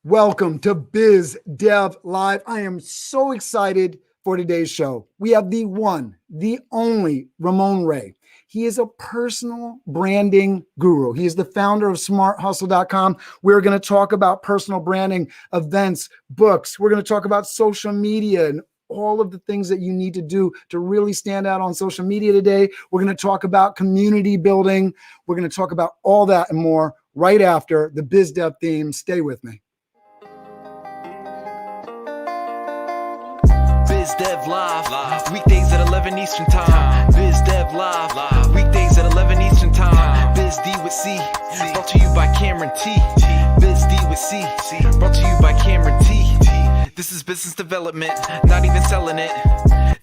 Welcome to Biz Dev Live. I am so excited for today's show. We have the one, the only Ramon Ray. He is a personal branding guru. He is the founder of smarthustle.com. We're going to talk about personal branding, events, books. We're going to talk about social media and all of the things that you need to do to really stand out on social media today. We're going to talk about community building. We're going to talk about all that and more right after the Biz Dev theme. Stay with me. Biz Dev Live, weekdays at 11 Eastern Time. Biz Dev Live, weekdays at 11 Eastern Time. Biz D with C, brought to you by Cameron T. Biz D with C, brought to you by Cameron T. This is business development, not even selling it.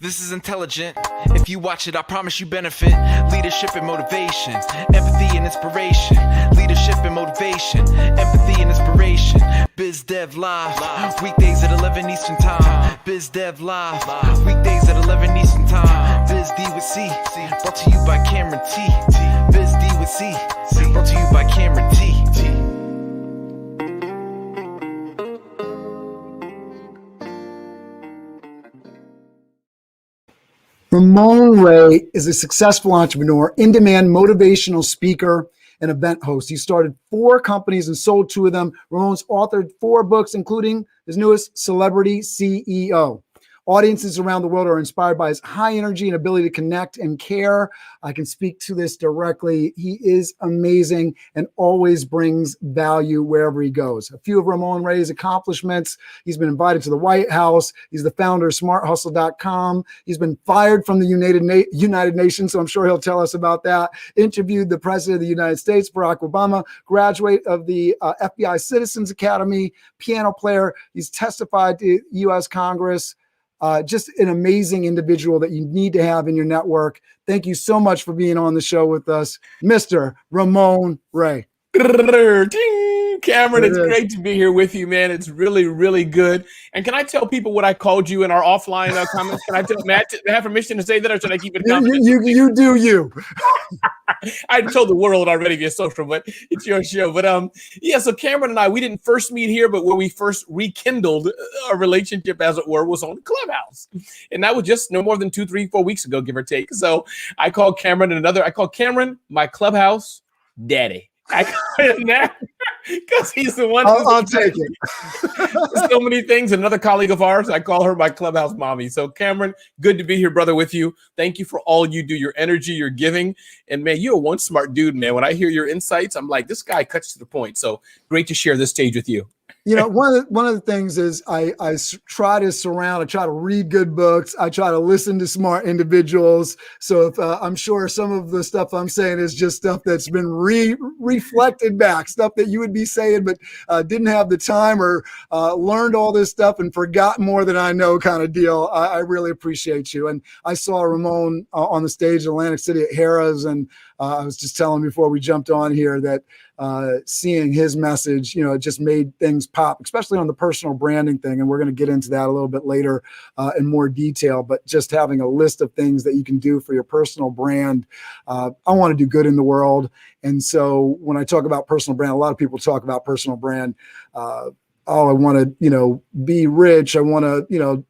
This is intelligent. If you watch it, I promise you benefit. Leadership and motivation, empathy and inspiration. Leadership and motivation, empathy and inspiration. Biz Dev Live, weekdays at 11 Eastern Time. Biz Dev Live, weekdays at 11 Eastern Time. Biz D with C, brought to you by Cameron T. Biz D with C, brought to you by Cameron T. Ramon Ray is a successful entrepreneur, in-demand motivational speaker, and event host. He started 4 companies and sold 2 of them. Ramon's authored 4 books, including his newest, Celebrity CEO. Audiences around the world are inspired by his high energy and ability to connect and care. I can speak to this directly. He is amazing and always brings value wherever he goes. A few of Ramon Ray's accomplishments: he's been invited to the White House. He's the founder of smarthustle.com. He's been fired from the United Nations, so I'm sure he'll tell us about that. Interviewed the President of the United States, Barack Obama, graduate of the FBI Citizens Academy, piano player. He's testified to U.S. Congress. Just an amazing individual that you need to have in your network. Thank you so much for being on the show with us, Mr. Ramon Ray. Cameron, it's great to be here with you, man. It's really, really good. And can I tell people what I called you in our offline comments? Can I tell Matt to have permission to say that, or should I keep it confidential? You do you. I told the world already via social, but it's your show. But yeah, so Cameron and I, we didn't first meet here, but where we first rekindled our relationship, as it were, was on Clubhouse. And that was just no more than 2, 3, 4 weeks ago, give or take. So I called Cameron my Clubhouse daddy. I call him that because he's the one. I'll take it. So many things. Another colleague of ours, I call her my Clubhouse mommy. So Cameron, good to be here, brother, with you. Thank you for all you do, your energy, your giving. And man, you're one smart dude, man. When I hear your insights, I'm like, this guy cuts to the point. So great to share this stage with you. You know, one of the things is I try to read good books. I try to listen to smart individuals. So if I'm sure some of the stuff I'm saying is just stuff that's been reflected back, stuff that you would be saying, but didn't have the time or learned all this stuff and forgot more than I know kind of deal. I really appreciate you. And I saw Ramon on the stage in Atlantic City at Harrah's, and I was just telling before we jumped on here that seeing his message, you know, it just made things pop, especially on the personal branding thing. And we're going to get into that a little bit later in more detail, but just having a list of things that you can do for your personal brand. I want to do good in the world. And so when I talk about personal brand, a lot of people talk about personal brand. I want to, you know, be rich. I want to, you know,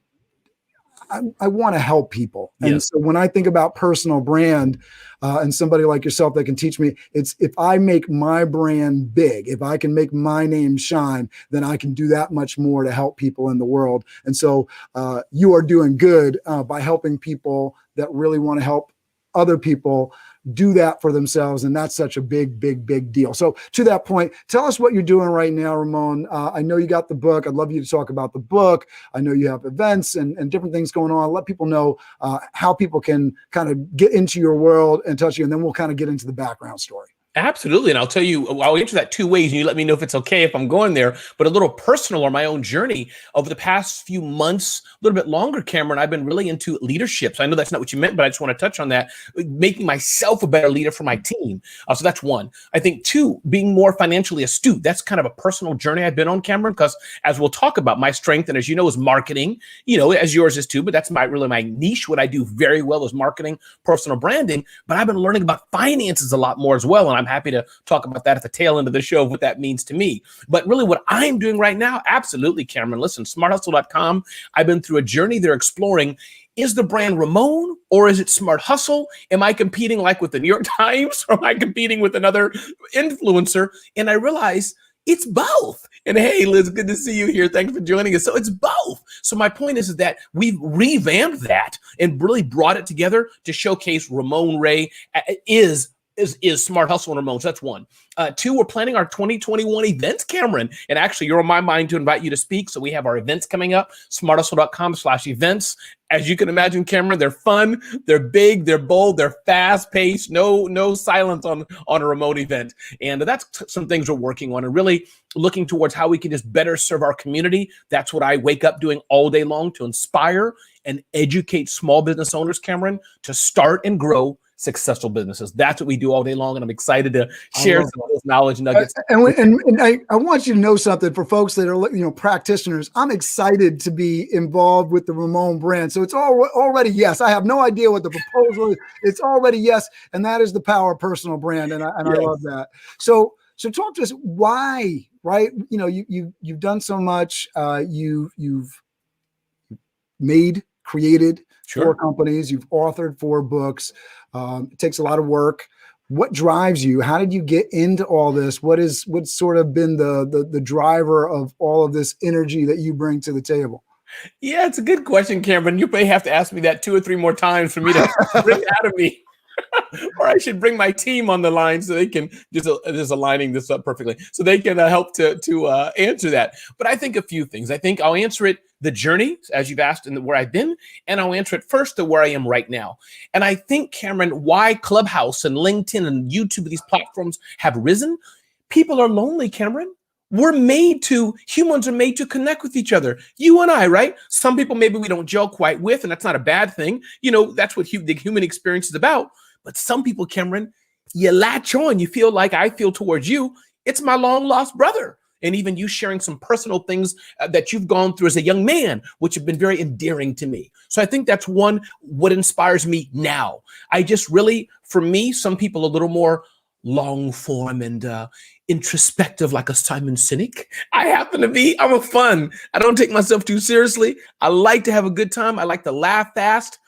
I want to help people. And Yes. So when I think about personal brand and somebody like yourself that can teach me, it's if I make my brand big, if I can make my name shine, then I can do that much more to help people in the world. And so you are doing good by helping people that really want to help other people do that for themselves. And that's such a big, big, big deal. So to that point, tell us what you're doing right now, Ramon. I know you got the book. I'd love you to talk about the book. I know you have events and different things going on. Let people know how people can kind of get into your world and touch you. And then we'll kind of get into the background story. Absolutely. And I'll tell you, I'll answer that 2 ways, and you let me know if it's okay if I'm going there, but a little personal or my own journey over the past few months, a little bit longer, Cameron, I've been really into leadership. So I know that's not what you meant, but I just want to touch on that, making myself a better leader for my team. So that's one. I think 2, being more financially astute. That's kind of a personal journey I've been on, Cameron, because as we'll talk about, my strength, and as you know, is marketing, you know, as yours is too, but that's really my niche. What I do very well is marketing, personal branding, but I've been learning about finances a lot more as well. And I'm happy to talk about that at the tail end of the show of what that means to me. But really what I'm doing right now, absolutely, Cameron, listen, smarthustle.com. I've been through a journey there exploring, is the brand Ruh-moan or is it Smart Hustle? Am I competing like with the New York Times or am I competing with another influencer? And I realized it's both. And hey, Liz, good to see you here. Thanks for joining us. So it's both. So my point is that we've revamped that and really brought it together to showcase Ramon Ray is Smart Hustle and Ramon. So that's one. Two, we're planning our 2021 events, Cameron. And actually, you're on my mind to invite you to speak. So we have our events coming up, smarthustle.com/events. As you can imagine, Cameron, they're fun, they're big, they're bold, they're fast-paced, no silence on a remote event. And that's some things we're working on and really looking towards how we can just better serve our community. That's what I wake up doing all day long, to inspire and educate small business owners, Cameron, to start and grow successful businesses. That's what we do all day long, and I'm excited to share some of those knowledge nuggets. And I want you to know something for folks that are practitioners. I'm excited to be involved with the Ruh-moan brand. So it's already yes. I have no idea what the proposal is. It's already yes, and that is the power of personal brand, and I love that. So talk to us why, right? You've done so much. You've created 4 companies. You've authored 4 books. It takes a lot of work. What drives you? How did you get into all this? What's sort of been the driver of all of this energy that you bring to the table? Yeah, it's a good question, Cameron. You may have to ask me that 2 or 3 more times for me to bring it out of me. Or I should bring my team on the line so they can just aligning this up perfectly, so they can help to answer that. But I think a few things. I think I'll answer it the journey, as you've asked, and where I've been, and I'll answer it first to where I am right now. And I think, Cameron, why Clubhouse and LinkedIn and YouTube, these platforms have risen. People are lonely, Cameron. Humans are made to connect with each other. You and I, right? Some people maybe we don't gel quite with, and that's not a bad thing. That's what the human experience is about. But some people, Cameron, you latch on. You feel like I feel towards you. It's my long lost brother. And even you sharing some personal things that you've gone through as a young man, which have been very endearing to me. So I think that's what inspires me now. I just really, for me, some people a little more long form and introspective, like a Simon Sinek. I'm a fun. I don't take myself too seriously. I like to have a good time. I like to laugh fast.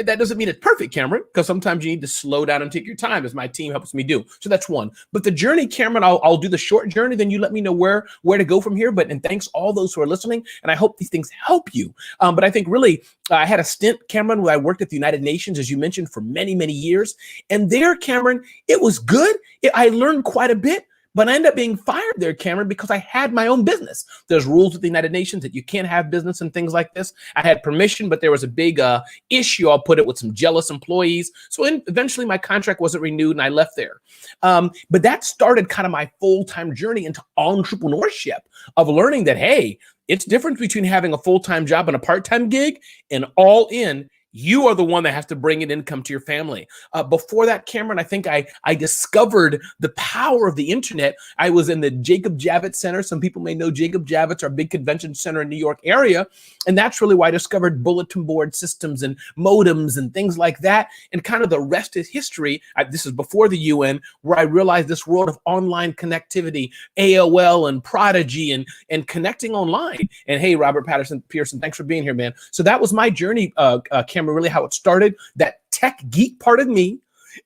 That doesn't mean it's perfect, Cameron, because sometimes you need to slow down and take your time, as my team helps me do. So that's one. But the journey, Cameron, I'll do the short journey, then you let me know where to go from here. And thanks all those who are listening, and I hope these things help you. But I think really, I had a stint, Cameron, where I worked at the United Nations, as you mentioned, for many, many years. And there, Cameron, it was good. I learned quite a bit. But I ended up being fired there, Cameron, because I had my own business. There's rules with the United Nations that you can't have business and things like this. I had permission, but there was a big issue, I'll put it, with some jealous employees. So eventually my contract wasn't renewed and I left there. But that started kind of my full-time journey into entrepreneurship, of learning that, hey, it's different between having a full-time job and a part-time gig, and all in. You are the one that has to bring in income to your family. Before that, Cameron, I think I discovered the power of the internet. I was in the Jacob Javits Center. Some people may know Jacob Javits, our big convention center in New York area. And that's really why I discovered bulletin board systems and modems and things like that. And kind of the rest is history. This is before the UN, where I realized this world of online connectivity, AOL and Prodigy and connecting online. And hey, Robert Pearson, thanks for being here, man. So that was my journey, Cameron, really how it started, that tech geek part of me,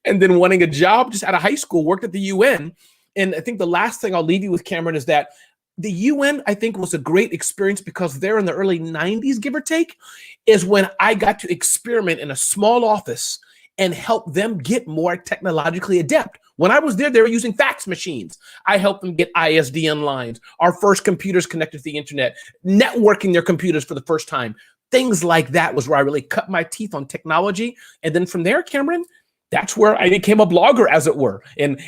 and then wanting a job just out of high school, worked at the UN. And I think the last thing I'll leave you with, Cameron, is that the UN, I think, was a great experience because there in the early 90s, give or take, is when I got to experiment in a small office and help them get more technologically adept. When I was there, they were using fax machines. I helped them get ISDN lines, our first computers connected to the internet, networking their computers for the first time. Things like that was where I really cut my teeth on technology. And then from there, Cameron, that's where I became a blogger, as it were. And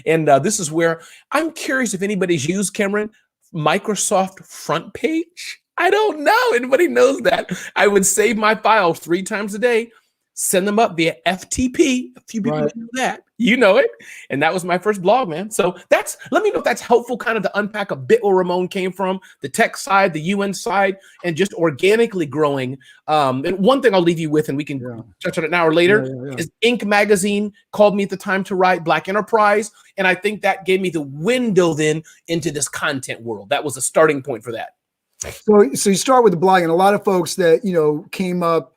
this is where I'm curious if anybody's used, Cameron, Microsoft Front Page. I don't know. Anybody knows that? I would save my files 3 times a day. send them up via FTP. A few people Right. know that. You know it. And that was my first blog, man. So let me know if that's helpful kind of to unpack a bit where Ramon came from, the tech side, the UN side, and just organically growing. And one thing I'll leave you with, and we can touch on it now or later, is Inc. magazine called me at the time to write Black Enterprise. And I think that gave me the window then into this content world. That was a starting point for that. So you start with the blog, and a lot of folks that, came up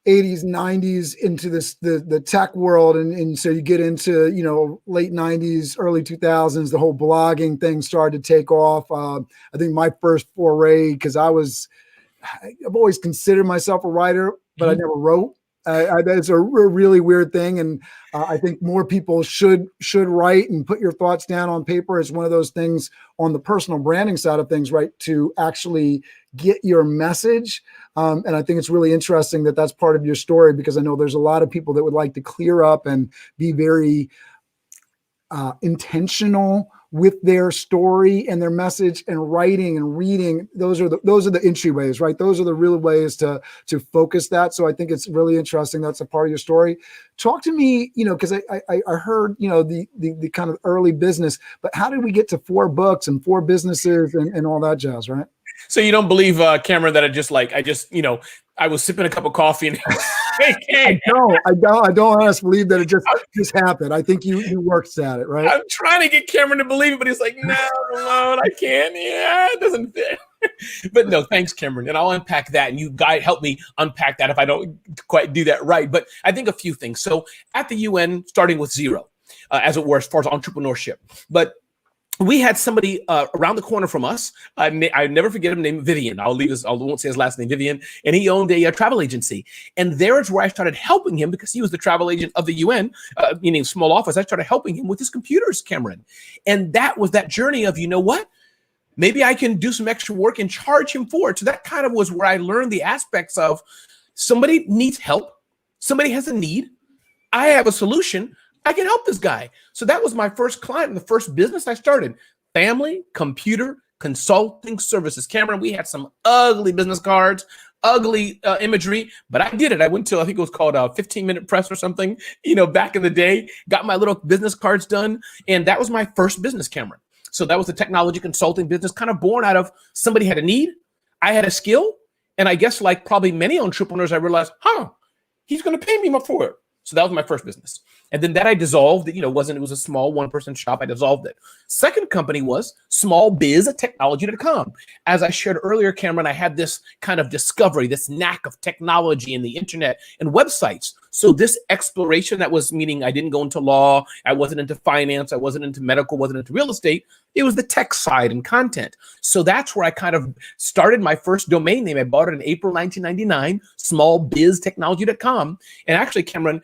80s, 90s into the tech world. And so you get into, late 90s, early 2000s, the whole blogging thing started to take off. I think my first foray, because I've always considered myself a writer, but I never wrote. That's a really weird thing. And I think more people should write and put your thoughts down on paper. It's one of those things on the personal branding side of things, right? To actually get your message. And I think it's really interesting that that's part of your story, because I know there's a lot of people that would like to clear up and be very intentional with their story and their message, and writing and reading. Those are the entryways, right? Those are the real ways to focus that. So I think it's really interesting. That's a part of your story. Talk to me, because I heard, the kind of early business, but how did we get to 4 books and 4 businesses and all that jazz, right? So you don't believe, Cameron, that I was sipping a cup of coffee and I don't honestly believe that it just happened. I think you worked at it, right? I'm trying to get Cameron to believe it, but he's like, no, Ramon, I can't. Yeah, it doesn't fit. But no, thanks, Cameron. And I'll unpack that. And you guys help me unpack that if I don't quite do that right. But I think a few things. So at the UN, starting with 0, as it were, as far as entrepreneurship. But we had somebody around the corner from us. I never forget him, named Vivian. I won't say his last name, Vivian. And he owned a travel agency. And there is where I started helping him, because he was the travel agent of the UN, meaning small office. I started helping him with his computers, Cameron. And that was that journey of, maybe I can do some extra work and charge him for it. So that kind of was where I learned the aspects of somebody needs help. Somebody has a need. I have a solution. I can help this guy. So that was my first client and the first business I started. Family Computer Consulting Services. Cameron, we had some ugly business cards, ugly imagery, but I did it. I went to, I think it was called a 15-minute press or something, back in the day, got my little business cards done. And that was my first business, Cameron. So that was the technology consulting business, kind of born out of somebody had a need. I had a skill. And I guess like probably many entrepreneurs, I realized, he's going to pay me more for it. So that was my first business. And then that I dissolved. It was a small 1-person shop. I dissolved it. Second company was smallbiztechnology.com. As I shared earlier, Cameron, I had this kind of discovery, this knack of technology and the internet and websites. So this exploration, that was meaning I didn't go into law. I wasn't into finance. I wasn't into medical, wasn't into real estate. It was the tech side and content. So that's where I kind of started my first domain name. I bought it in April 1999, smallbiztechnology.com. And actually, Cameron,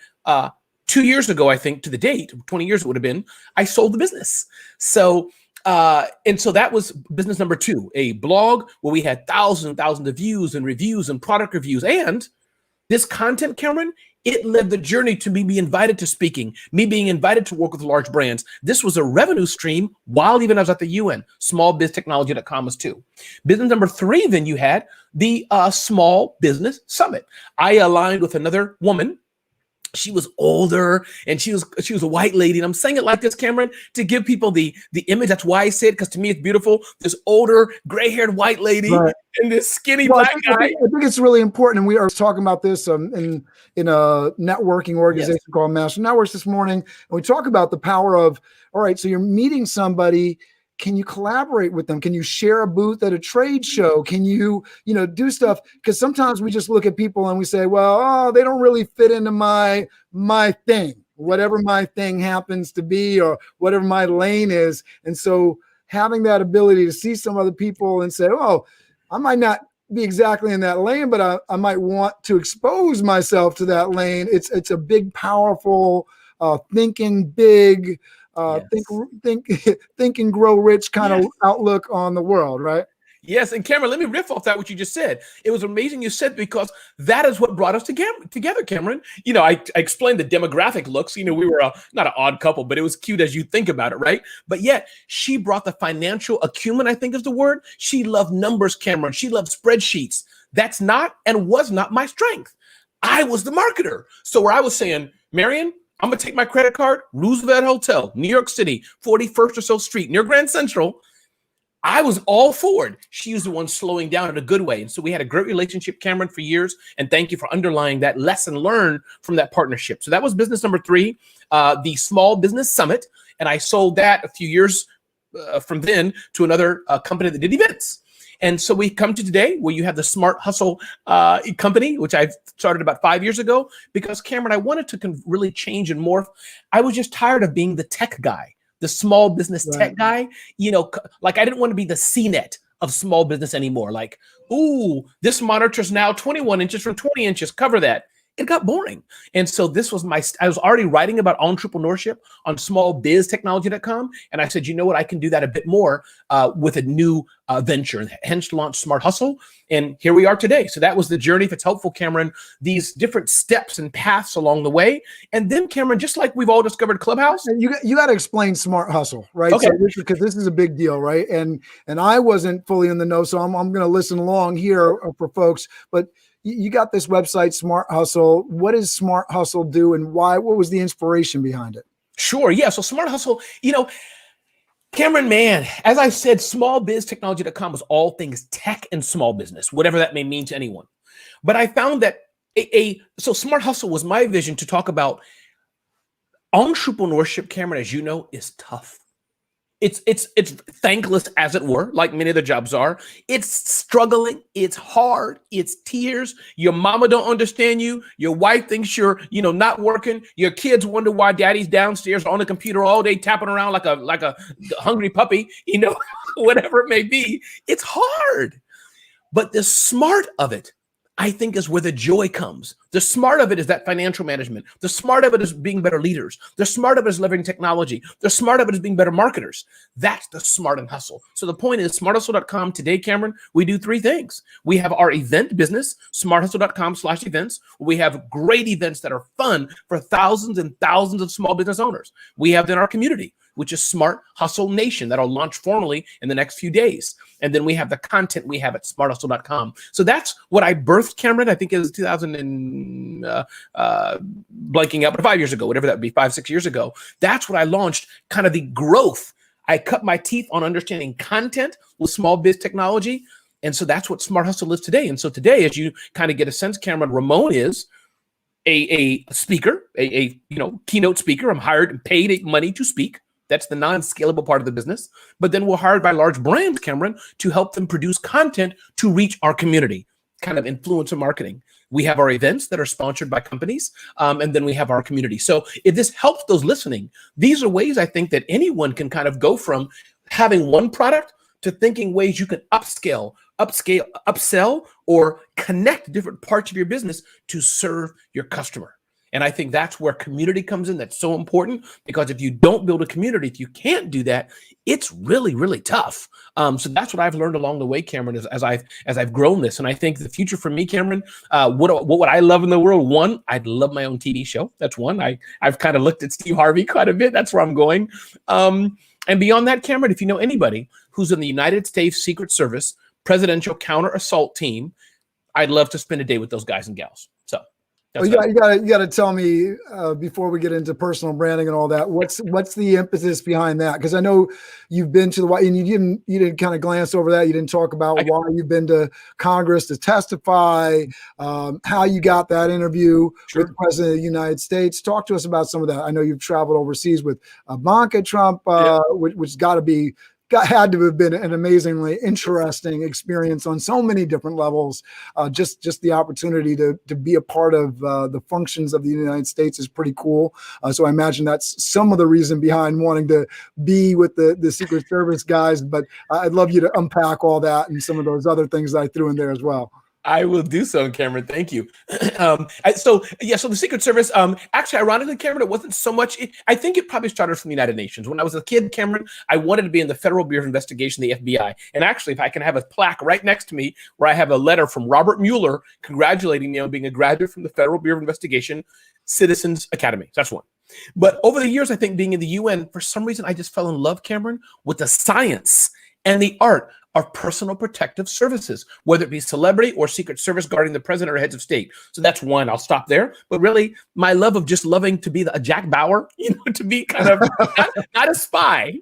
2 years ago, I think to the date, 20 years it would have been, I sold the business. So, and so that was business number 2, a blog where we had thousands and thousands of views and reviews and product reviews. And this content, Cameron, it led the journey to me being invited to speaking, me being invited to work with large brands. This was a revenue stream while even I was at the UN. Smallbiztechnology.com was 2. Business number 3, then you had the Small Business Summit. I aligned with another woman. She was older and she was a white lady. And I'm saying it like this, Cameron, to give people the image. That's why I say it, because to me it's beautiful. This older, gray-haired white lady, right, and this skinny black guy. I think it's really important. And we are talking about this in a networking organization called Master Networks this morning. And we talk about the power of, all right, so you're meeting somebody. Can you collaborate with them? Can you share a booth at a trade show? Can you, do stuff? Because sometimes we just look at people and we say, well, they don't really fit into my thing, whatever my thing happens to be, or whatever my lane is. And so having that ability to see some other people and say, oh, I might not be exactly in that lane, but I might want to expose myself to that lane. It's a big, powerful, thinking big, think and grow rich kind of outlook on the world, right? Yes, and Cameron, let me riff off that what you just said. It was amazing you said, because that is what brought us together, Cameron. I explained the demographic looks. We were not an odd couple, but it was cute as you think about it, right? But yet she brought the financial acumen, I think is the word. She loved numbers, Cameron. She loved spreadsheets. That's not and was not my strength. I was the marketer. So where I was saying, Marion, I'm going to take my credit card, Roosevelt Hotel, New York City, 41st or so Street, near Grand Central. I was all forward. She was the one slowing down in a good way. And so we had a great relationship, Cameron, for years. And thank you for underlying that lesson learned from that partnership. So that was business number 3, the Small Business Summit. And I sold that a few years from then to another company that did events. And so we come to today where you have the Smart Hustle company, which I started about 5 years ago, because Cameron, I wanted to really change and morph. I was just tired of being the tech guy, the small business tech guy. You know, like I didn't want to be the CNET of small business anymore. Like, ooh, this monitor's now 21 inches from 20 inches, cover that. It got boring. And so this was I was already writing about entrepreneurship on smallbiztechnology.com. And I said, you know what, I can do that a bit more with a new venture, and hence launched Smart Hustle. And here we are today. So that was the journey. If it's helpful, Cameron, these different steps and paths along the way. And then Cameron, just like we've all discovered Clubhouse. And you got to explain Smart Hustle, right? Okay. So because this is a big deal, right? And I wasn't fully in the know, so I'm going to listen along here for folks, but you got this website, Smart Hustle. What does Smart Hustle do, and why? What was the inspiration behind it? Sure. Yeah. So Smart Hustle, you know, Cameron, man, as I said, smallbiztechnology.com was all things tech and small business, whatever that may mean to anyone. But I found that so Smart Hustle was my vision to talk about entrepreneurship, Cameron, as you know, is tough. It's thankless, as it were, like many of the jobs are. It's struggling. It's hard. It's tears. Your mama don't understand you. Your wife thinks you're, not working. Your kids wonder why daddy's downstairs on the computer all day tapping around like a hungry puppy, whatever it may be. It's hard. But the smart of it, I think, is where the joy comes. The smart of it is that financial management. The smart of it is being better leaders. The smart of it is leveraging technology. The smart of it is being better marketers. That's the smart and hustle. So the point is, smarthustle.com today, Cameron, we do 3 things. We have our event business, smarthustle.com/events. We have great events that are fun for thousands and thousands of small business owners. We have then our community, which is Smart Hustle Nation, that'll launch formally in the next few days. And then we have the content we have at smarthustle.com. So that's what I birthed, Cameron. I think it was 2000 and blanking out, but 5 years ago, whatever that would be, 5-6 years ago. That's what I launched, kind of the growth. I cut my teeth on understanding content with small biz technology. And so that's what Smart Hustle is today. And so today, as you kind of get a sense, Cameron, Ramon is a speaker, a keynote speaker. I'm hired and paid money to speak. That's the non-scalable part of the business. But then we're hired by large brands, Cameron, to help them produce content to reach our community, kind of influencer marketing. We have our events that are sponsored by companies, and then we have our community. So if this helps those listening, these are ways I think that anyone can kind of go from having one product to thinking ways you can upsell, or connect different parts of your business to serve your customer. And I think that's where community comes in. That's so important, because if you don't build a community, if you can't do that, it's really, really tough. So that's what I've learned along the way, Cameron, as I've grown this. And I think the future for me, Cameron, what would I love in the world? One, I'd love my own TV show. That's one. I've kind of looked at Steve Harvey quite a bit. That's where I'm going. And beyond that, Cameron, if you know anybody who's in the United States Secret Service Presidential Counter Assault Team, I'd love to spend a day with those guys and gals. So. Well, you got to tell me before we get into personal branding and all that. What's the impetus behind that? Because I know you've been to the White, and you didn't kind of glance over that. You didn't talk about why you've been to Congress to testify, how you got that interview with the President of the United States. Talk to us about some of that. I know you've traveled overseas with Ivanka Trump, which had to have been an amazingly interesting experience on so many different levels. Just the opportunity to be a part of the functions of the United States is pretty cool. So I imagine that's some of the reason behind wanting to be with the Secret Service guys. But I'd love you to unpack all that and some of those other things that I threw in there as well. I will do so, Cameron. Thank you. So the Secret Service, actually, ironically, Cameron, it wasn't so much. I think it probably started from the United Nations. When I was a kid, Cameron, I wanted to be in the Federal Bureau of Investigation, the FBI. And actually, if I can have a plaque right next to me where I have a letter from Robert Mueller congratulating me on being a graduate from the Federal Bureau of Investigation Citizens Academy. That's one. But over the years, I think being in the UN, for some reason, I just fell in love, Cameron, with the science and the art are personal protective services, whether it be celebrity or Secret Service guarding the president or heads of state. So that's one. I'll stop there. But really, my love of just loving to be a Jack Bauer, to be kind of not a spy.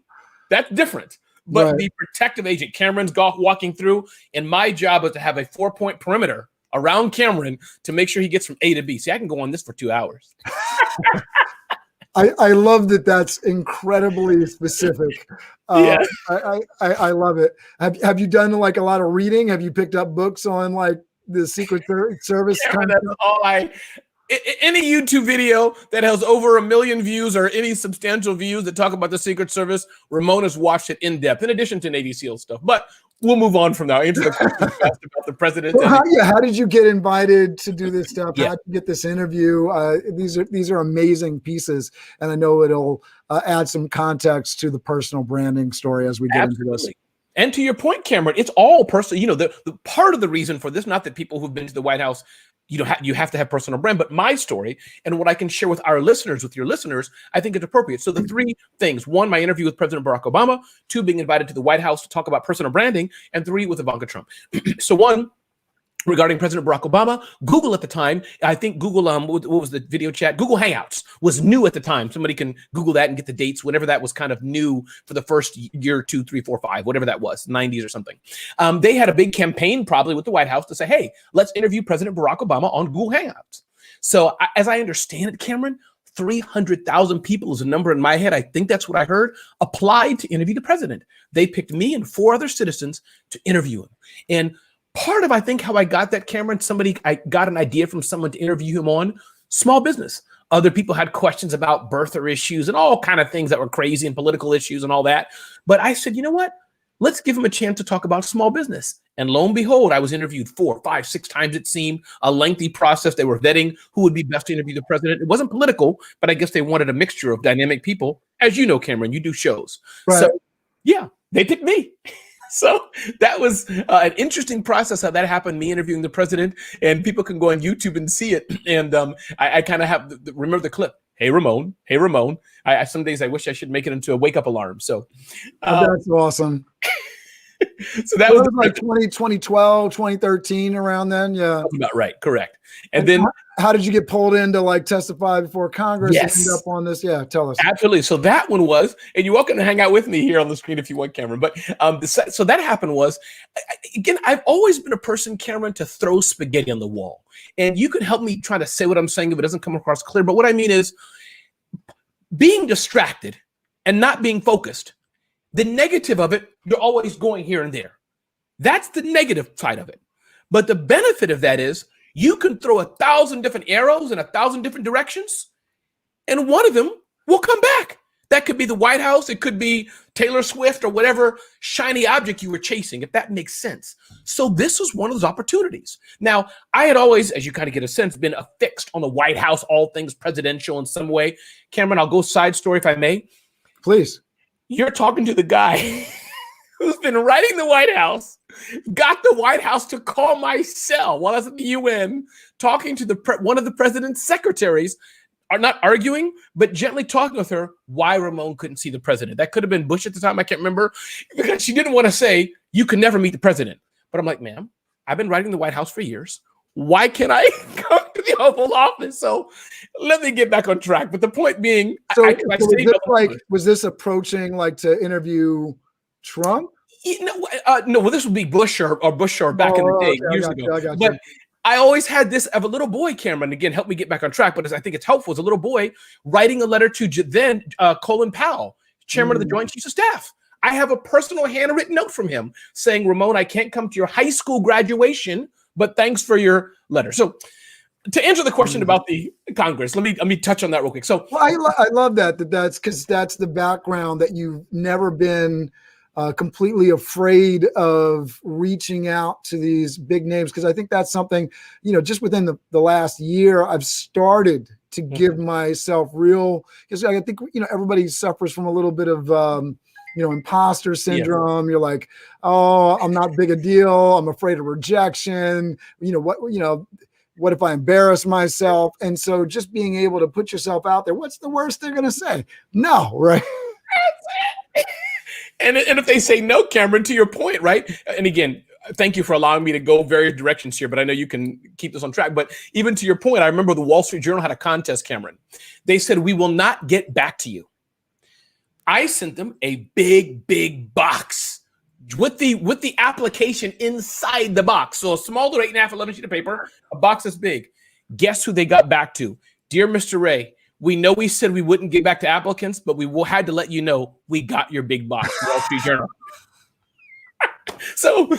That's different. But Right. the protective agent, Cameron's walking through, and my job is to have a 4-point perimeter around Cameron to make sure he gets from A to B. See, I can go on this for 2 hours. I love that. That's incredibly specific. Yeah. I love it. Have you done like a lot of reading? Have you picked up books on like the Secret Service? Cameron, that's all any YouTube video that has over 1 million views or any substantial views that talk about the Secret Service, Ramon has watched it in depth, in addition to Navy SEAL stuff. But we'll move on from now. Answer the question about the president. Well, how did you get invited to do this stuff? Yeah. How did you get this interview? These are amazing pieces, and I know it'll add some context to the personal branding story as we get into this. And to your point, Cameron, it's all personal. The part of the reason for this, not that people who've been to the White House, you have to have personal brand, but my story and what I can share with our listeners, with your listeners, I think it's appropriate. So the 3 things: 1, my interview with President Barack Obama; 2, being invited to the White House to talk about personal branding; and 3, with Ivanka Trump. So 1, regarding President Barack Obama, Google at the time, I think Google, what was the video chat? Google Hangouts was new at the time. Somebody can Google that and get the dates, whenever that was kind of new for the first year, 2, 3, 4, 5, whatever that was, 90s or something. They had a big campaign probably with the White House to say, hey, let's interview President Barack Obama on Google Hangouts. So as I understand it, Cameron, 300,000 people is a number in my head. I think that's what I heard, applied to interview the president. They picked me and 4 other citizens to interview him. And part of, I think, how I got that, Cameron, I got an idea from someone to interview him on small business. Other people had questions about birther issues and all kind of things that were crazy and political issues and all that. But I said, you know what? Let's give him a chance to talk about small business. And lo and behold, I was interviewed 4, 5, 6 times, it seemed. A lengthy process. They were vetting who would be best to interview the president. It wasn't political, but I guess they wanted a mixture of dynamic people. As you know, Cameron, you do shows. Right. So, yeah, they picked me. So that was an interesting process how that happened, me interviewing the president, and people can go on YouTube and see it. And I kind of have remember the clip. Hey, Ramon. Hey, Ramon. Some days I wish I should make it into a wake up alarm. So That's awesome. So that was like 2012, 2013, around then. Yeah. That's about right. Correct. And then how did you get pulled in to like testify before Congress? Yes. And end up on this? Yeah. Tell us. Absolutely. So that one was, and you're welcome to hang out with me here on the screen if you want, Cameron. But so that happened was, again, I've always been a person, Cameron, to throw spaghetti on the wall. And you can help me try to say what I'm saying if it doesn't come across clear. But what I mean is being distracted and not being focused. The negative of it, you're always going here and there. That's the negative side of it. But the benefit of that is you can throw 1,000 different arrows in 1,000 different directions, and one of them will come back. That could be the White House. It could be Taylor Swift or whatever shiny object you were chasing, if that makes sense. So this was one of those opportunities. Now, I had always, as you kind of get a sense, been affixed on the White House, all things presidential in some way. Cameron, I'll go side story if I may. Please. You're talking to the guy who's been writing the White House, got the White House to call my cell while I was at the UN, talking to one of the president's secretaries, are not arguing, but gently talking with her why Ramon couldn't see the president. That could have been Bush at the time. I can't remember, because she didn't want to say, you can never meet the president. But I'm like, ma'am, I've been writing the White House for years. Why can't I come to the Oval Office? So let me get back on track. But the point being, was this approaching like to interview Trump? No, well, this would be Bush or back in the day, years ago. But I always had this of a little boy, Cameron, again, help me get back on track. But I think it's helpful as a little boy writing a letter to then Colin Powell, chairman of the Joint Chiefs of Staff. I have a personal handwritten note from him saying, Ramon, I can't come to your high school graduation, but thanks for your letter. So to answer the question about the Congress, let me touch on that real quick. So I love that's because that's the background, that you've never been completely afraid of reaching out to these big names. Because I think that's something, just within the last year, I've started to give myself real, because I think, everybody suffers from a little bit of, imposter syndrome. Yeah. You're like, oh, I'm not big a deal. I'm afraid of rejection. What if I embarrass myself? And so just being able to put yourself out there, what's the worst they're going to say? No, right? And if they say no, Cameron, to your point, right? And again, thank you for allowing me to go various directions here, but I know you can keep this on track. But even to your point, I remember the Wall Street Journal had a contest, Cameron. They said, we will not get back to you. I sent them a big box with the application inside the box. So a small little 8.5, 11 sheet of paper, a box this big. Guess who they got back to? Dear Mr. Ray, we know we said we wouldn't get back to applicants, but we had to let you know we got your big box, Wall Street Journal. So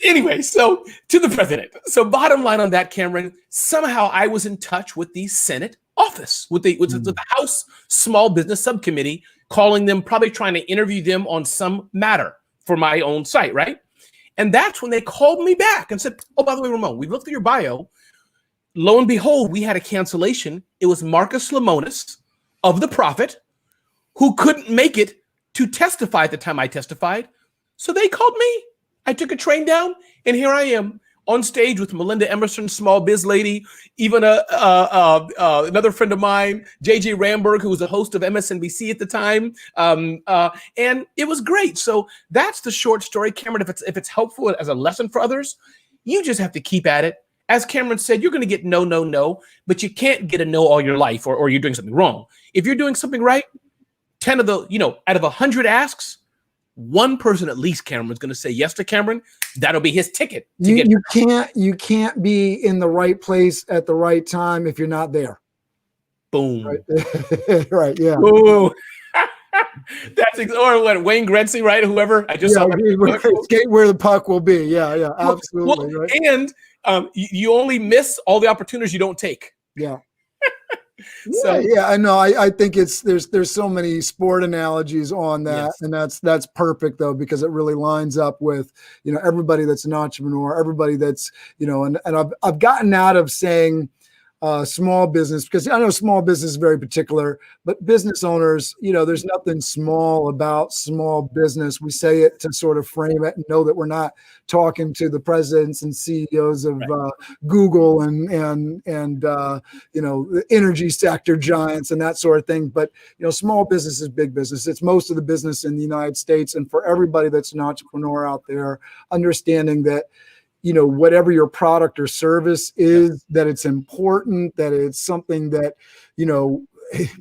anyway, so to the president. So bottom line on that, Cameron, somehow I was in touch with the Senate office, with the House Small Business Subcommittee, calling them, probably trying to interview them on some matter for my own site, right? And that's when they called me back and said, oh, by the way, Ramon, we looked at your bio. Lo and behold, we had a cancellation. It was Marcus Lemonis of The Prophet, who couldn't make it to testify at the time I testified. So they called me. I took a train down, and here I am on stage with Melinda Emerson, small biz lady, even another friend of mine, JJ Ramberg, who was the host of MSNBC at the time, and it was great. So that's the short story, Cameron. If it's helpful as a lesson for others, you just have to keep at it. As Cameron said, you're going to get no, but you can't get a no all your life, or you're doing something wrong. If you're doing something right, 10 of the, out of 100 asks, one person at least, Cameron, is going to say yes to Cameron. That'll be his ticket. You can't be in the right place at the right time if you're not there. Boom. Right. Right. Yeah. Ooh. Or what, Wayne Gretzky, right? Whoever. I just saw skate where the puck will be. Yeah. Absolutely. Well, right. And you only miss all the opportunities you don't take. Yeah. So yeah, I know. I think there's so many sport analogies on that, yes. And that's perfect though, because it really lines up with everybody that's an entrepreneur, everybody that's and I've gotten out of saying small business, because I know small business is very particular, but business owners, there's nothing small about small business. We say it to sort of frame it and know that we're not talking to the presidents and CEOs of Google and the energy sector giants and that sort of thing. But small business is big business. It's most of the business in the United States. And for everybody that's an entrepreneur out there, understanding that whatever your product or service is, that it's important, that it's something that,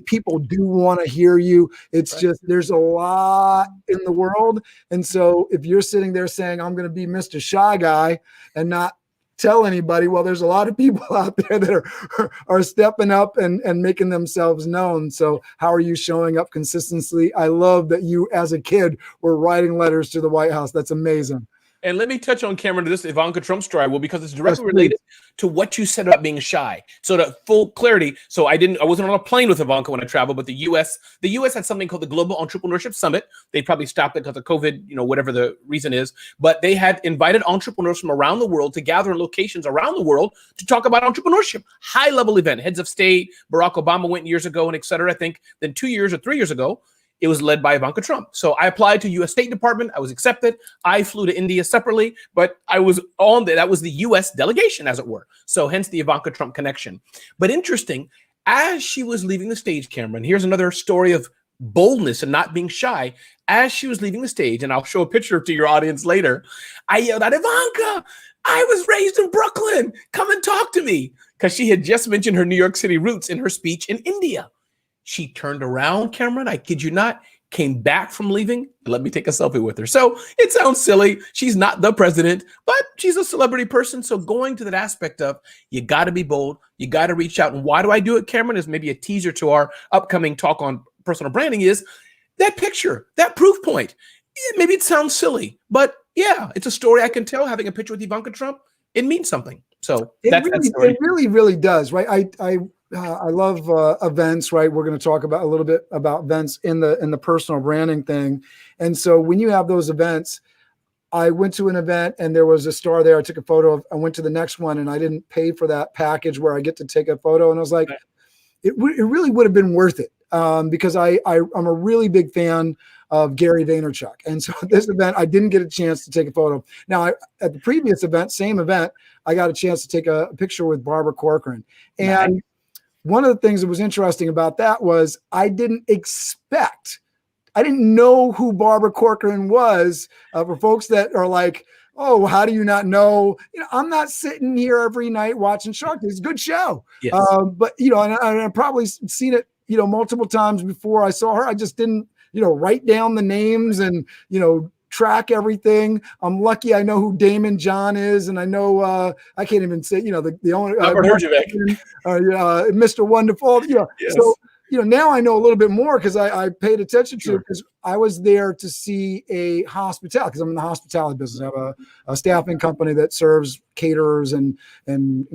people do want to hear you. It's just, there's a lot in the world. And so if you're sitting there saying, I'm going to be Mr. Shy Guy and not tell anybody, well, there's a lot of people out there that are stepping up and making themselves known. So how are you showing up consistently? I love that you, as a kid, were writing letters to the White House. That's amazing. And let me touch on, Cameron, this Ivanka Trump story, because it's directly related to what you said about being shy. So to full clarity, so I wasn't on a plane with Ivanka when I traveled, but the U.S. had something called the Global Entrepreneurship Summit. They probably stopped it because of COVID, whatever the reason is. But they had invited entrepreneurs from around the world to gather in locations around the world to talk about entrepreneurship. High-level event. Heads of state, Barack Obama went years ago, and et cetera. I think then 2 years or 3 years ago, it was led by Ivanka Trump. So I applied to U.S. State Department. I was accepted. I flew to India separately, but I was on that was the U.S. delegation, as it were. So hence the Ivanka Trump connection. But interesting, as she was leaving the stage, Cameron, here's another story of boldness and not being shy. As she was leaving the stage, and I'll show a picture to your audience later, I yelled out, Ivanka, I was raised in Brooklyn. Come and talk to me. Because she had just mentioned her New York City roots in her speech in India. She turned around, Cameron, I kid you not, came back from leaving, and let me take a selfie with her. So it sounds silly. She's not the president, but she's a celebrity person. So going to that aspect of, you got to be bold. You got to reach out. And why do I do it, Cameron, is maybe a teaser to our upcoming talk on personal branding, is that picture, that proof point. Maybe it sounds silly, but yeah, it's a story I can tell. Having a picture with Ivanka Trump, it means something. So it really does, right? I love events, right? We're going to talk about a little bit about events in the personal branding thing. And so when you have those events, I went to an event and there was a star there. I took a photo of, I went to the next one and I didn't pay for that package where I get to take a photo. And I was like, it really would have been worth it. Because I'm a really big fan of Gary Vaynerchuk. And so at this event, I didn't get a chance to take a photo. Now, at the previous event, same event, I got a chance to take a picture with Barbara Corcoran. And one of the things that was interesting about that was I didn't expect I didn't know who Barbara Corcoran was. For folks that are like, oh, how do you not know? I'm not sitting here every night watching Shark Tank. It's a good show. Yes. But, and I've probably seen it, multiple times before I saw her. I just didn't, write down the names and, track everything. I'm lucky I know who Damon John is, and I know I can't even say the owner Mr. Wonderful. Yes. So now I know a little bit more because I paid attention to it, because I was there to see a hospitality, because I'm in the hospitality business. I have a staffing company that serves caterers and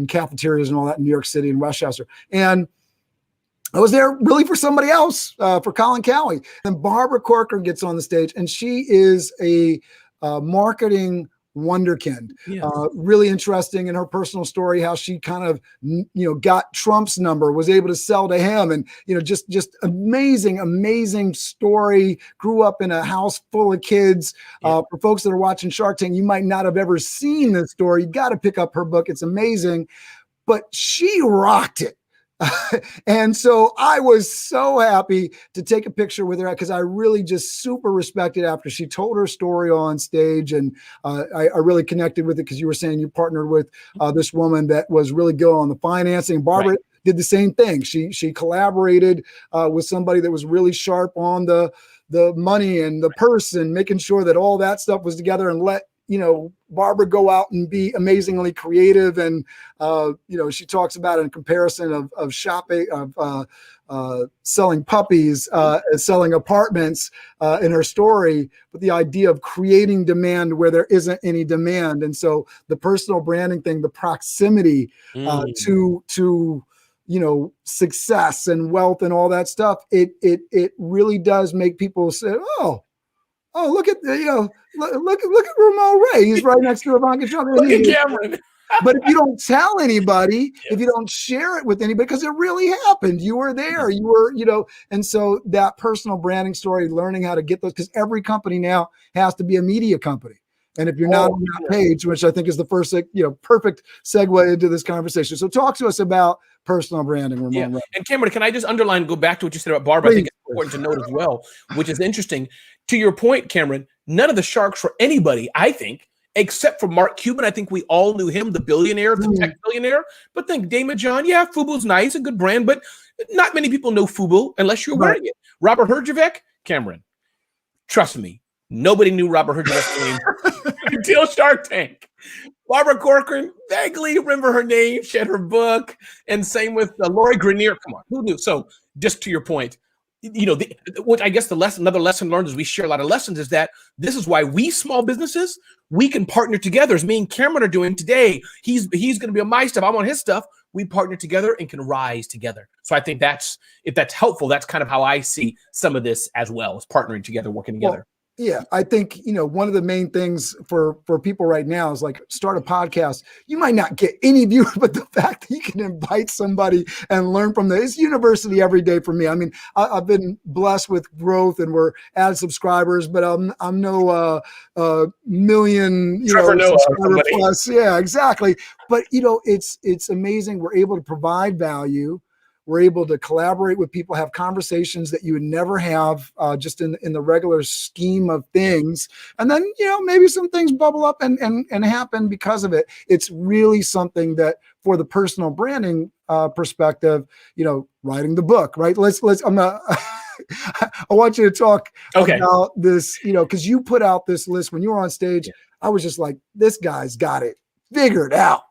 cafeterias and all that in New York City and Westchester. And I was there really for somebody else, for Colin Cowie. And Barbara Corcoran gets on the stage, and she is a marketing wonderkind. Yes. Really interesting in her personal story, how she kind of, got Trump's number, was able to sell to him, and, just amazing story. Grew up in a house full of kids. For folks that are watching Shark Tank, you might not have ever seen this story. You got to pick up her book. It's amazing, but she rocked it. And so I was so happy to take a picture with her, because I really just super respected after she told her story on stage. And I really connected with it, because you were saying you partnered with this woman that was really good on the financing. Barbara did the same thing. She collaborated with somebody that was really sharp on the money and the purse, and making sure that all that stuff was together, and let Barbara go out and be amazingly creative. And, she talks about it in comparison of shopping, of selling puppies, and selling apartments in her story, but the idea of creating demand where there isn't any demand. And so the personal branding thing, the proximity to success and wealth and all that stuff, it really does make people say, oh, look at look at Ramon Ray. He's right next to Ivanka Trump. Look at Cameron. But if you don't tell anybody, if you don't share it with anybody, because it really happened, you were there, you were, and so that personal branding story, learning how to get those, because every company now has to be a media company. And if you're not on that page, which I think is the first, perfect segue into this conversation. So talk to us about personal branding, Ramon. And Cameron, can I just underline, go back to what you said about Barbara? I think it's important to note as well, which is interesting. To your point, Cameron, none of the sharks were anybody, I think, except for Mark Cuban. I think we all knew him, the billionaire, the tech billionaire. But think Damon John, FUBU's nice, a good brand, but not many people know FUBU unless you're wearing it. Robert Herjavec, Cameron, trust me, nobody knew Robert Herjavec's name until Shark Tank. Barbara Corcoran, vaguely remember her name. She had her book. And same with Lori Grenier. Come on, who knew? So just to your point, what I guess another lesson learned, as we share a lot of lessons, is that this is why we small businesses, we can partner together, as me and Cameron are doing today. He's going to be on my stuff, I'm on his stuff. We partner together and can rise together. So I think if that's helpful, that's kind of how I see some of this as well, as partnering together, working together. Yeah, I think, one of the main things for people right now is like, start a podcast. You might not get any viewers, but the fact that you can invite somebody and learn from them, it's university every day for me. I mean, I've been blessed with growth, and we're adding subscribers, but I'm no million subscriber plus. Yeah, exactly. But it's amazing. We're able to provide value. We're able to collaborate with people, have conversations that you would never have just in the regular scheme of things. And then, maybe some things bubble up and happen because of it. It's really something that, for the personal branding perspective, writing the book, right? I want you to talk about this, because you put out this list when you were on stage. I was just like, this guy's got it figured out.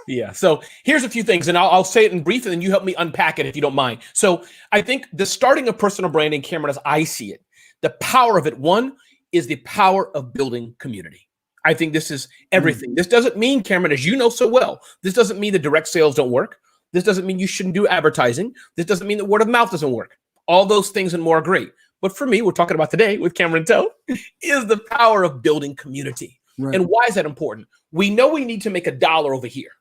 Yeah. So here's a few things, and I'll say it in brief, and then you help me unpack it if you don't mind. So I think the starting of personal branding, Cameron, as I see it, the power of it, one, is the power of building community. I think this is everything. This doesn't mean, Cameron, as you know so well, this doesn't mean that direct sales don't work. This doesn't mean you shouldn't do advertising. This doesn't mean that word of mouth doesn't work. All those things and more are great. But for me, we're talking about today with Cameron Toth, is the power of building community. Right. And why is that important? We know we need to make $1 over here.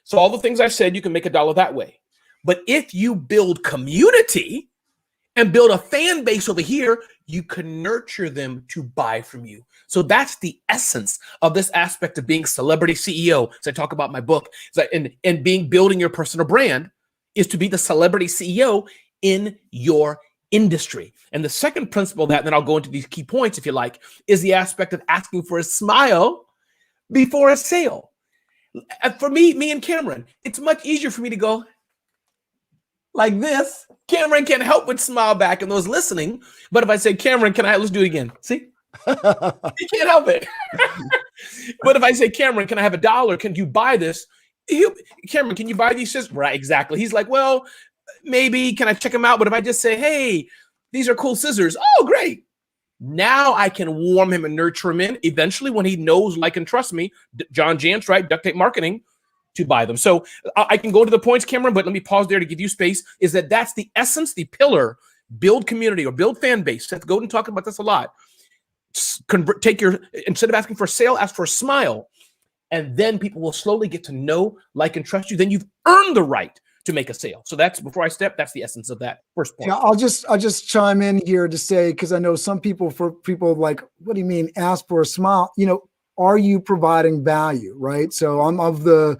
So all the things I've said, you can make $1 that way. But if you build community and build a fan base over here, you can nurture them to buy from you. So that's the essence of this aspect of being celebrity CEO. As I talk about my book, building your personal brand, is to be the celebrity CEO in your industry. And the second principle of that, and then I'll go into these key points if you like, is the aspect of asking for a smile before a sale. For me and Cameron, it's much easier for me to go like this. Cameron can't help but smile back, and those listening. But if I say, Cameron, let's do it again. See? He can't help it. But if I say, Cameron, can I have $1? Can you buy this? Cameron, can you buy these scissors? Right, exactly. He's like, well, maybe. Can I check them out? But if I just say, hey, these are cool scissors. Oh, great. Now I can warm him and nurture him in eventually when he knows, like, and trust me, John Jantz, right? Duct tape marketing, to buy them. So I can go to the points, Cameron, but let me pause there to give you space. Is that's the essence, the pillar, build community or build fan base. Seth Godin talked about this a lot. Instead of asking for a sale, ask for a smile. And then people will slowly get to know, like, and trust you. Then you've earned the right to make a sale. So that's the essence of that first point. Yeah, I'll just chime in here to say, because I know some people like, what do you mean ask for a smile? Are you providing value, right? So I'm of the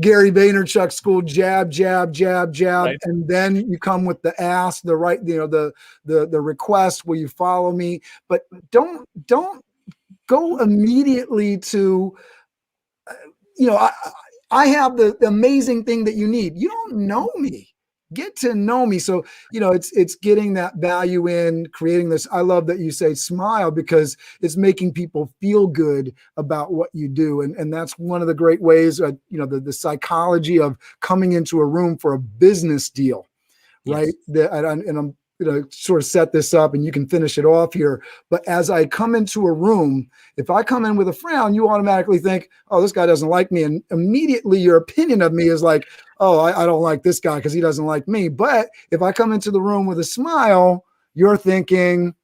Gary Vaynerchuk school, jab, jab, jab, jab. Right. And then you come with the ask, the right, the request, will you follow me? But don't go immediately to, I have the amazing thing that you need. You don't know me. Get to know me. So, it's getting that value in, creating this. I love that you say smile, because it's making people feel good about what you do. And that's one of the great ways, the psychology of coming into a room for a business deal, right? Yes. And I'm sort of set this up and you can finish it off here. But as I come into a room, if I come in with a frown, you automatically think, oh, this guy doesn't like me. And immediately your opinion of me is like, oh, I don't like this guy because he doesn't like me. But if I come into the room with a smile, you're thinking,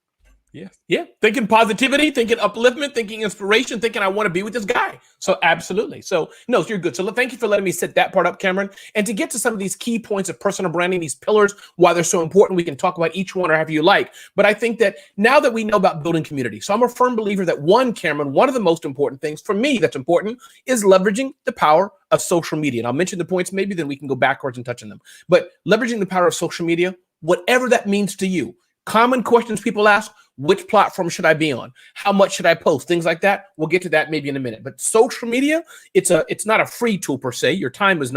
yeah. Thinking positivity, thinking upliftment, thinking inspiration, thinking I want to be with this guy. So absolutely. So you're good. So thank you for letting me set that part up, Cameron. And to get to some of these key points of personal branding, these pillars, why they're so important, we can talk about each one or however you like. But I think that now that we know about building community, so I'm a firm believer that one of the most important things for me that's important is leveraging the power of social media. And I'll mention the points, maybe then we can go backwards and touch on them. But leveraging the power of social media, whatever that means to you. Common questions people ask: which platform should I be on? How much should I post? Things like that. We'll get to that maybe in a minute. But social media, it's not a free tool per se. Your time is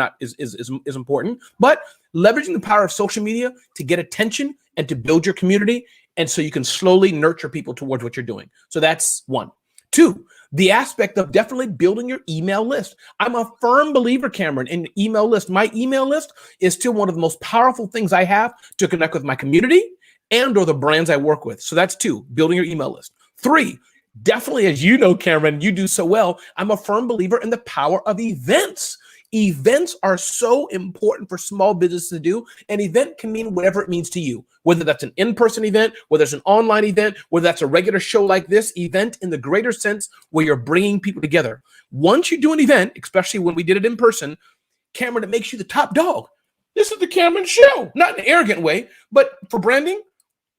important, but leveraging the power of social media to get attention and to build your community, and so you can slowly nurture people towards what you're doing. So that's one. Two, the aspect of definitely building your email list. I'm a firm believer, Cameron, in email list. My email list is still one of the most powerful things I have to connect with my community and or the brands I work with. So that's two, building your email list. Three, definitely, as you know, Cameron, you do so well, I'm a firm believer in the power of events. Events are so important for small business to do. An event can mean whatever it means to you, whether that's an in-person event, whether it's an online event, whether that's a regular show like this, event in the greater sense where you're bringing people together. Once you do an event, especially when we did it in person, Cameron, it makes you the top dog. This is the Cameron show, not in an arrogant way, but for branding,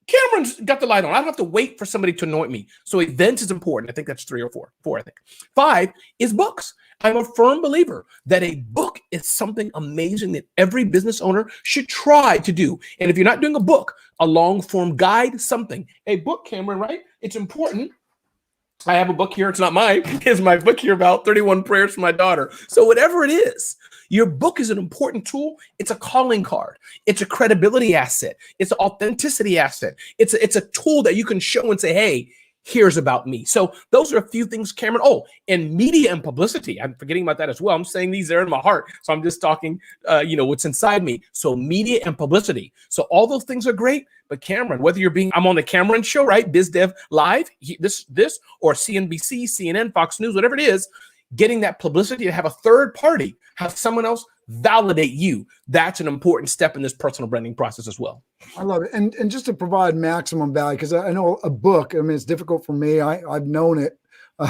Cameron's got the light on. I don't have to wait for somebody to anoint me. So events is important. I think that's 3 or 4. 4, I think. 5 is books. I'm a firm believer that a book is something amazing that every business owner should try to do. And if you're not doing a book, a long form guide, something, a book, Cameron, right? It's important. I have a book here. It's not mine. It's my book here about 31 prayers for my daughter. So whatever it is, your book is an important tool. It's a calling card. It's a credibility asset. It's an authenticity asset. It's a tool that you can show and say, hey, here's about me. So those are a few things, Cameron. Oh, and media and publicity. I'm forgetting about that as well. I'm saying these are in my heart. So I'm just talking, what's inside me. So media and publicity. So all those things are great. But Cameron, whether I'm on the Cameron show, right? Biz Dev Live, this, or CNBC, CNN, Fox News, whatever it is, getting that publicity to have a third party, have someone else validate you. That's an important step in this personal branding process as well. I love it. And just to provide maximum value, because I know a book, I mean, it's difficult for me. I've known it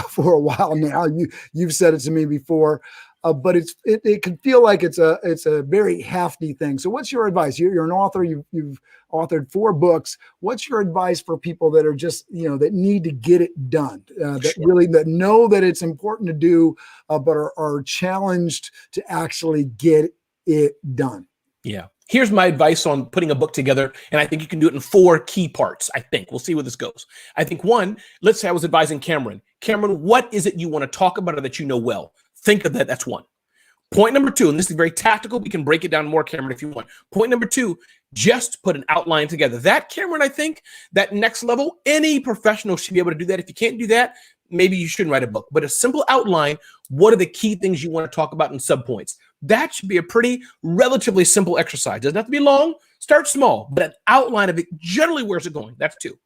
for a while now. You've said it to me before, but it can feel like it's a very hefty thing. So what's your advice? You're an author. You've authored 4 books. What's your advice for people that are just, that need to get it done, that know that it's important to do, but are challenged to actually get it done? Yeah. Here's my advice on putting a book together, and I think you can do it in 4 key parts. I think we'll see where this goes. I think 1, let's say I was advising Cameron. Cameron, what is it you want to talk about or that you know well? Think of that. That's 1. Point number 2, and this is very tactical. We can break it down more, Cameron, if you want. Point number 2, just put an outline together. That, Cameron, I think that next level, any professional should be able to do that. If you can't do that, maybe you shouldn't write a book. But a simple outline, what are the key things you want to talk about in subpoints? That should be a pretty relatively simple exercise. Doesn't have to be long. Start small, but an outline of it, generally where's it going? That's 2.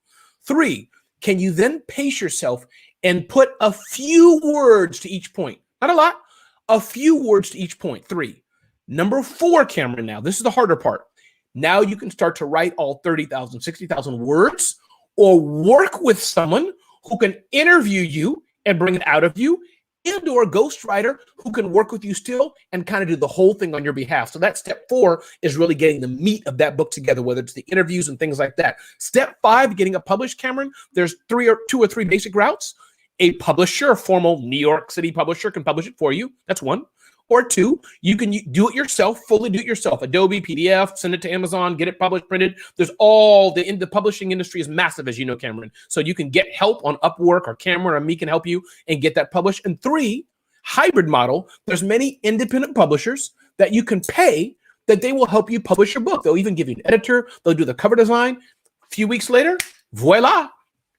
3, can you then pace yourself and put a few words to each point? Not a lot, a few words to each point. 3. Number 4, Cameron, now, this is the harder part. Now you can start to write all 30,000, 60,000 words or work with someone who can interview you and bring it out of you, and or a ghostwriter who can work with you still and kind of do the whole thing on your behalf. So that step 4 is really getting the meat of that book together, whether it's the interviews and things like that. Step 5, getting it published, Cameron, there's 2 or 3 basic routes. A publisher, a formal New York City publisher can publish it for you. That's 1. Or 2, you can do it yourself, fully do it yourself. Adobe, PDF, send it to Amazon, get it published, printed. There's all the publishing industry is massive, as you know, Cameron. So you can get help on Upwork, or Cameron or me can help you and get that published. And 3, hybrid model. There's many independent publishers that you can pay that they will help you publish your book. They'll even give you an editor. They'll do the cover design. A few weeks later, voila,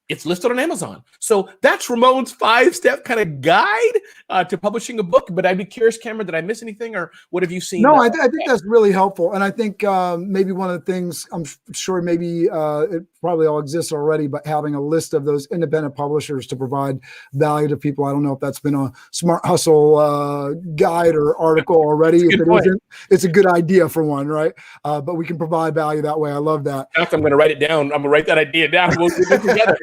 it's listed on Amazon. So that's Ramon's 5-step kind of guide to publishing a book. But I'd be curious, Cameron, did I miss anything, or what have you seen? No, I think that's really helpful. And I think maybe one of the things, I'm sure maybe it probably all exists already, but having a list of those independent publishers to provide value to people. I don't know if that's been a Smart Hustle guide or article already. If it isn't, it's a good idea for one, right? But we can provide value that way. I love that. I'm going to write it down. I'm going to write that idea down. We'll do it together.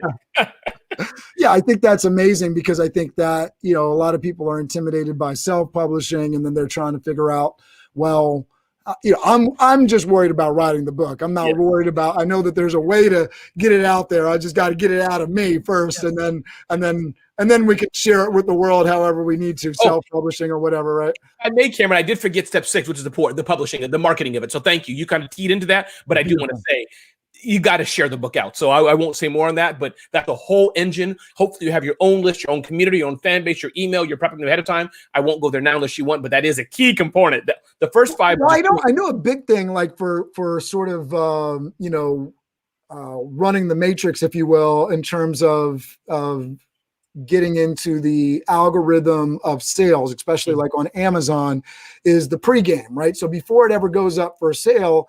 Yeah, I think that's amazing, because I think that, a lot of people are intimidated by self-publishing, and then they're trying to figure out, well, I'm just worried about writing the book. I'm not worried about, I know that there's a way to get it out there. I just got to get it out of me first, and then we can share it with the world however we need to, self-publishing or whatever, right? Cameron, I did forget step 6, which is the publishing, the marketing of it. So thank you. You kind of teed into that, but I do want to say, you got to share the book out. So I won't say more on that, but that's the whole engine. Hopefully you have your own list, your own community, your own fan base, your email, you're prepping ahead of time. I won't go there now unless you want, but that is a key component. The first 5. Well, I know a big thing, like for sort of, running the matrix, if you will, in terms of getting into the algorithm of sales, especially like on Amazon, is the pregame, right? So before it ever goes up for sale,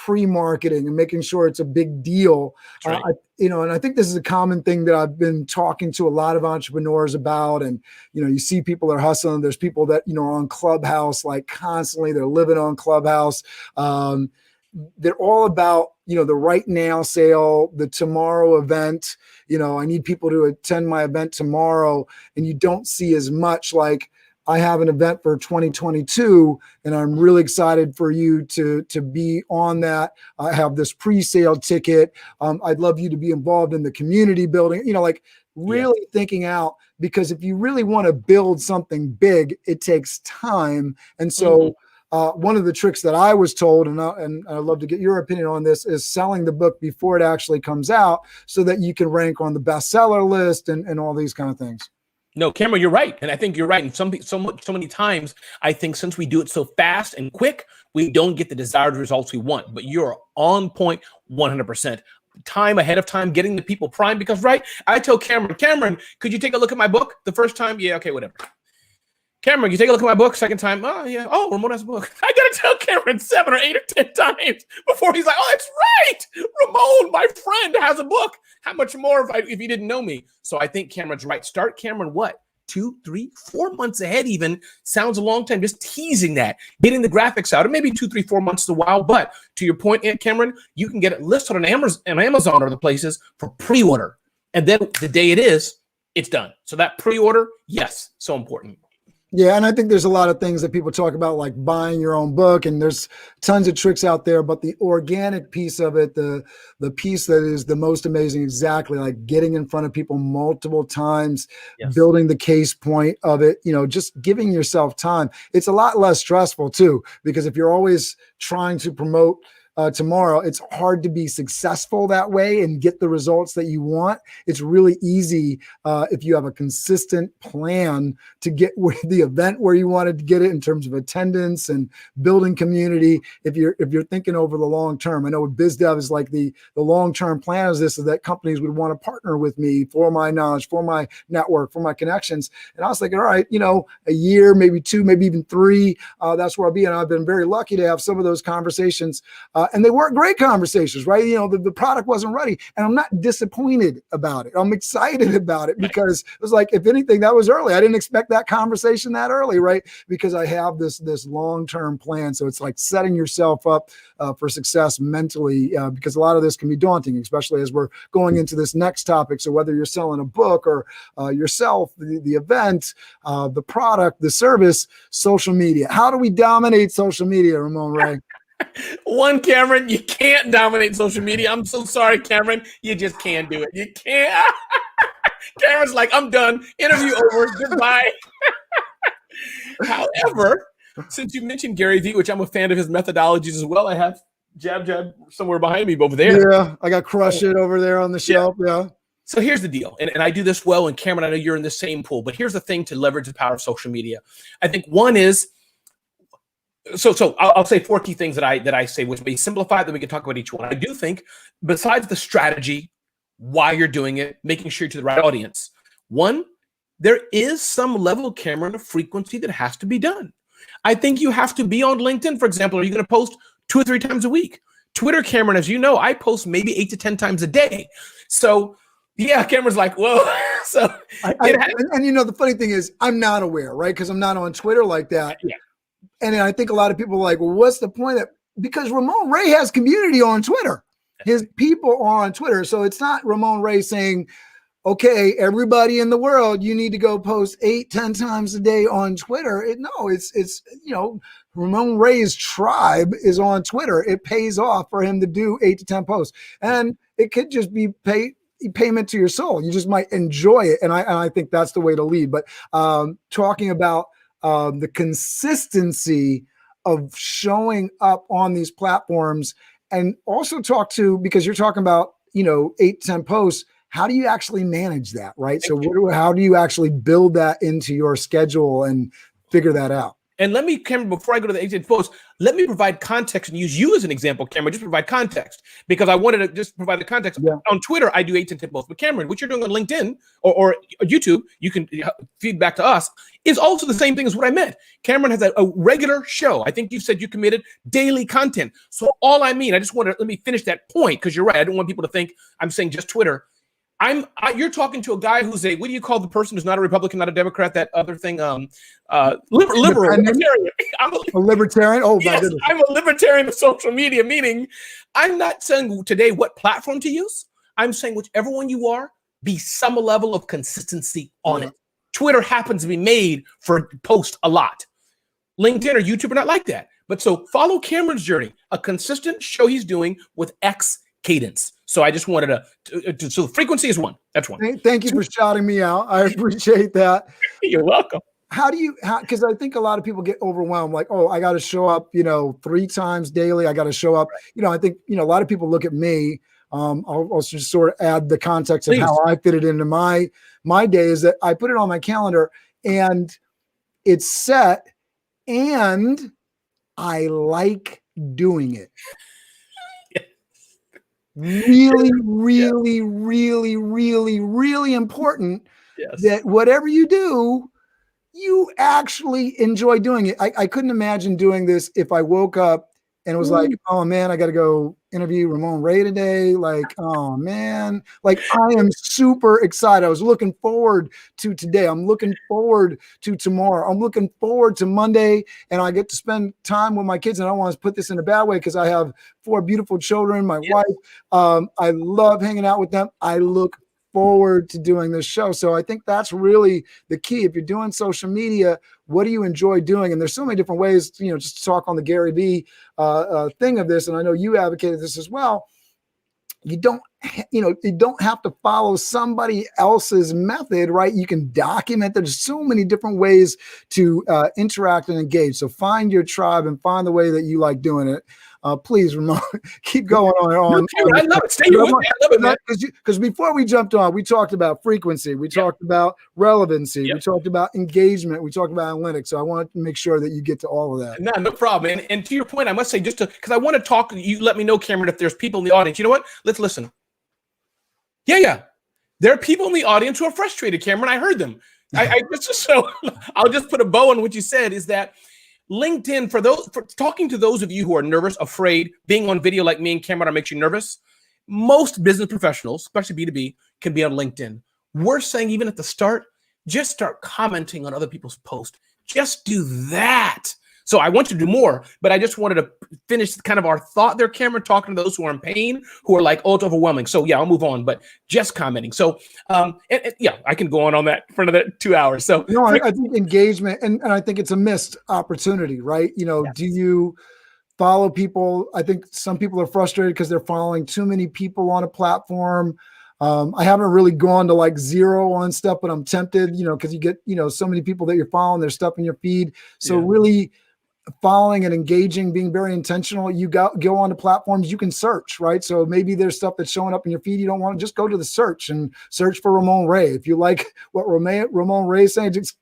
pre-marketing and making sure it's a big deal. Right. And I think this is a common thing that I've been talking to a lot of entrepreneurs about. And, you see people that are hustling. There's people that, are on Clubhouse, like constantly, they're living on Clubhouse. They're all about, the right now sale, the tomorrow event. I need people to attend my event tomorrow. And you don't see as much like, I have an event for 2022, and I'm really excited for you to be on that. I have this pre-sale ticket. I'd love you to be involved in the community building, really thinking out, because if you really want to build something big, it takes time. And so one of the tricks that I was told, and I'd love to get your opinion on this, is selling the book before it actually comes out so that you can rank on the bestseller list and all these kind of things. No, Cameron, you're right. And I think you're right. And so many times, I think since we do it so fast and quick, we don't get the desired results we want. But you're on point 100%. Time ahead of time, getting the people primed. Because, right, I tell Cameron, could you take a look at my book the first time? Yeah, okay, whatever. Cameron, you take a look at my book second time. Oh, yeah. Oh, Ramon has a book. I got to tell Cameron 7 or 8 or 10 times before he's like, oh, that's right. Ramon, my friend, has a book. How much more if he didn't know me? So I think Cameron's right. Start Cameron, what? 2, 3, 4 months ahead even. Sounds a long time. Just teasing that. Getting the graphics out. Or maybe 2, 3, 4 months is a while. But to your point, Aunt Cameron, you can get it listed on Amazon or other places for pre-order. And then the day it is, it's done. So that pre-order, yes, so important. Yeah, and I think there's a lot of things that people talk about, like buying your own book, and there's tons of tricks out there. But the organic piece of it, the piece that is the most amazing, exactly like getting in front of people multiple times, Yes. building the case point of it, just giving yourself time. It's a lot less stressful too, because if you're always trying to promote tomorrow, it's hard to be successful that way and get the results that you want. It's really easy if you have a consistent plan to get the event where you wanted to get it in terms of attendance and building community. If you're thinking over the long term, I know with Biz Dev is like the long term plan is this, is that companies would want to partner with me for my knowledge, for my network, for my connections. And I was thinking, all right, a year, maybe 2, maybe even 3, that's where I'll be. And I've been very lucky to have some of those conversations. And they weren't great conversations, right? The product wasn't ready. And I'm not disappointed about it. I'm excited about it because it was like, if anything, that was early. I didn't expect that conversation that early, right? Because I have this long-term plan. So it's like setting yourself up for success mentally, because a lot of this can be daunting, especially as we're going into this next topic. So whether you're selling a book or yourself, the event, the product, the service, social media. How do we dominate social media, Ramon Ray? One, Cameron, you can't dominate social media. I'm so sorry, Cameron. You just can't do it. You can't. Cameron's like, I'm done. Interview over. Goodbye. However, since you mentioned Gary Vee, which I'm a fan of his methodologies as well, I have Jab somewhere behind me over there. Yeah, I got Crush It over there on the shelf. Yeah. So here's the deal, and I do this well, and Cameron, I know you're in the same pool, but here's the thing to leverage the power of social media. I think one is, so I'll say 4 key things that I say, which may simplify, then we can talk about each one. I do think, besides the strategy, why you're doing it, making sure you're to the right audience. One, there is some level, Cameron, of frequency that has to be done. I think you have to be on LinkedIn, for example. Are you going to post 2 or 3 times a week? Twitter, Cameron, as you know, I post maybe 8 to 10 times a day. So yeah, Cameron's like, whoa. So the funny thing is, I'm not aware, right? Because I'm not on Twitter like that. Yeah. And I think a lot of people are like, well, what's the point of, because Ramon Ray has community on Twitter. His people are on Twitter. So it's not Ramon Ray saying, okay, everybody in the world, you need to go post 8, 10 times a day on Twitter. It's Ramon Ray's tribe is on Twitter. It pays off for him to do 8 to 10 posts. And it could just be payment to your soul. You just might enjoy it. And I think that's the way to lead. But talking about the consistency of showing up on these platforms, and also because you're talking about, 8 to 10 posts, how do you actually manage that, right? How do you actually build that into your schedule and figure that out? And let me, Cameron, before I go to the 8 posts, let me provide context and use you as an example, Cameron. Just provide context, because I wanted to just provide the context. Yeah. On Twitter, I do 8 to 10 posts. But Cameron, what you're doing on LinkedIn or YouTube, you can feed back to us, is also the same thing as what I meant. Cameron has a regular show. I think you said you committed daily content. So all I just want to, let me finish that point, because you're right. I don't want people to think I'm saying just Twitter. You're talking to a guy who's what do you call the person who's not a Republican, not a Democrat, that other thing, libertarian. I'm a libertarian. Oh, yes, my goodness. I'm a libertarian of social media, meaning I'm not saying today what platform to use. I'm saying whichever one you are, be some level of consistency on it. Twitter happens to be made for post a lot. LinkedIn or YouTube are not like that. But so follow Cameron's journey, a consistent show he's doing with X cadence. So I just wanted to so frequency is one. That's one. Thank you for shouting me out. I appreciate that. You're welcome. Because I think a lot of people get overwhelmed, like, oh, I got to show up, 3 times daily. I got to show up. I think, a lot of people look at me. I'll just sort of add the context of how I fit it into my day, is that I put it on my calendar and it's set and I like doing it. Really, really, really, really, really important that whatever you do, you actually enjoy doing it. I couldn't imagine doing this if I woke up and it was like, oh man, I got to go interview Ramon Ray today. Like, oh man, like I am super excited. I was looking forward to today. I'm looking forward to tomorrow. I'm looking forward to Monday, and I get to spend time with my kids. And I don't want to put this in a bad way, because I have 4 beautiful children, my wife. I love hanging out with them. I look forward to doing this show. So I think that's really the key. If you're doing social media, what do you enjoy doing? And there's so many different ways, just to talk on the Gary Vee thing of this. And I know you advocated this as well. You don't have to follow somebody else's method, right? You can document. There's so many different ways to interact and engage. So find your tribe and find the way that you like doing it. Please, Ramon, keep going on. I love it. Stay here with me. I love it, man. Because before we jumped on, we talked about frequency. We talked about relevancy. We talked about engagement. We talked about analytics. So I want to make sure that you get to all of that. No problem. And to your point, I must say, because I want to talk, you let me know, Cameron, if there's people in the audience. You know what? Let's listen. Yeah. There are people in the audience who are frustrated, Cameron. I heard them. So I'll just put a bow on what you said, is that LinkedIn, for talking to those of you who are nervous, afraid, being on video like me and Cameron makes you nervous. Most business professionals, especially B2B, can be on LinkedIn. We're saying even at the start, just start commenting on other people's posts. Just do that. So I want you to do more, but I just wanted to finish kind of our thought there, Cameron, talking to those who are in pain, who are like, oh, it's overwhelming. So yeah, I'll move on, but just commenting. So yeah, I can go on that for another 2 hours. So no, I think engagement, and I think it's a missed opportunity, right? Do you follow people? I think some people are frustrated because they're following too many people on a platform. I haven't really gone to like zero on stuff, but I'm tempted, because you get, so many people that you're following, there's stuff in your feed. So really following and engaging, being very intentional. You go on to platforms, you can search, right? So maybe there's stuff that's showing up in your feed. You don't want to just go to the search and search for Ramon Ray. If you like what Ramon Ray is saying, just,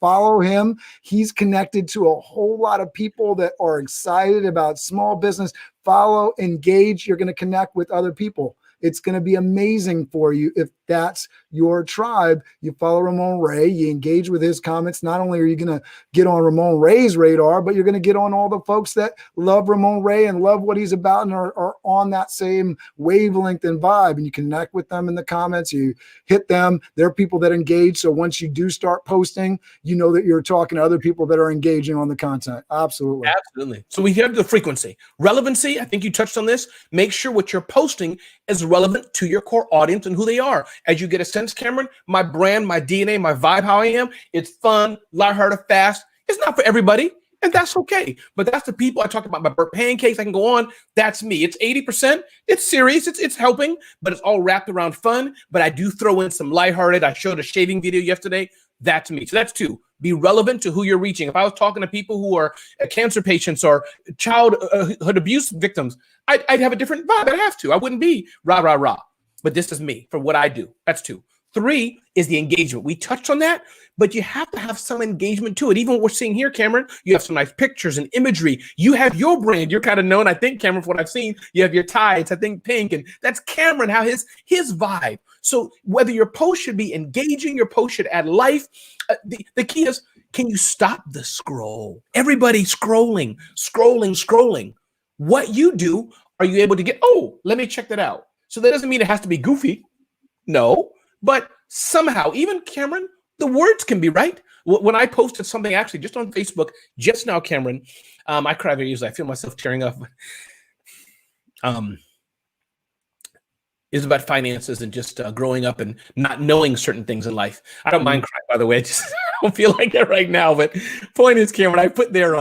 follow him. He's connected to a whole lot of people that are excited about small business. Follow, engage. You're going to connect with other people. It's going to be amazing for you if that's your tribe. You follow Ramon Ray, you engage with his comments. Not only are you going to get on Ramon Ray's radar, but you're going to get on all the folks that love Ramon Ray and love what he's about and are on that same wavelength and vibe. And you connect with them in the comments. You hit them. There are people that engage. So once you do start posting, you know that you're talking to other people that are engaging on the content. Absolutely. Absolutely. So we have the frequency. Relevancy, I think you touched on this. Make sure what you're posting is relevant to your core audience and who they are. As you get a sense, Cameron, my brand, my DNA, my vibe, how I am, it's fun, lighthearted, fast. It's not for everybody, and that's okay. But that's the people I talk about. My burnt pancakes, I can go on. That's me. It's 80%. It's serious. It's helping, but it's all wrapped around fun. But I do throw in some lighthearted. I showed a shaving video yesterday. That's me. So that's two. Be relevant to who you're reaching. If I was talking to people who are cancer patients or childhood abuse victims, I'd have a different vibe. I'd have to. I wouldn't be rah, rah, rah. But this is me for what I do. That's two. Three is the engagement. We touched on that, but you have to have some engagement to it. Even what we're seeing here, Cameron, you have some nice pictures and imagery. You have your brand. You're kind of known, I think, Cameron, for what I've seen. You have your tights, I think, pink, and that's Cameron, how his vibe. So whether your post should be engaging, your post should add life. The key is, can you stop the scroll? Everybody scrolling. What you do, are you able to get, oh, let me check that out. So that doesn't mean it has to be goofy. No, but somehow, even Cameron, the words can be right. When I posted something actually just on Facebook just now, Cameron, I cry very easily. I feel myself tearing up. Is about finances and just growing up and not knowing certain things in life. I don't mind crying, by the way. I just don't feel like it right now. But point is, Cameron, I put there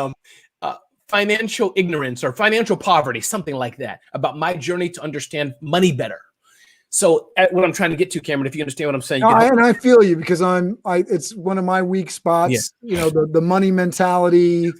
financial ignorance or financial poverty, something like that, about my journey to understand money better. So what I'm trying to get to, Cameron, if you understand what I'm saying. And I feel you, because it's one of my weak spots, the money mentality,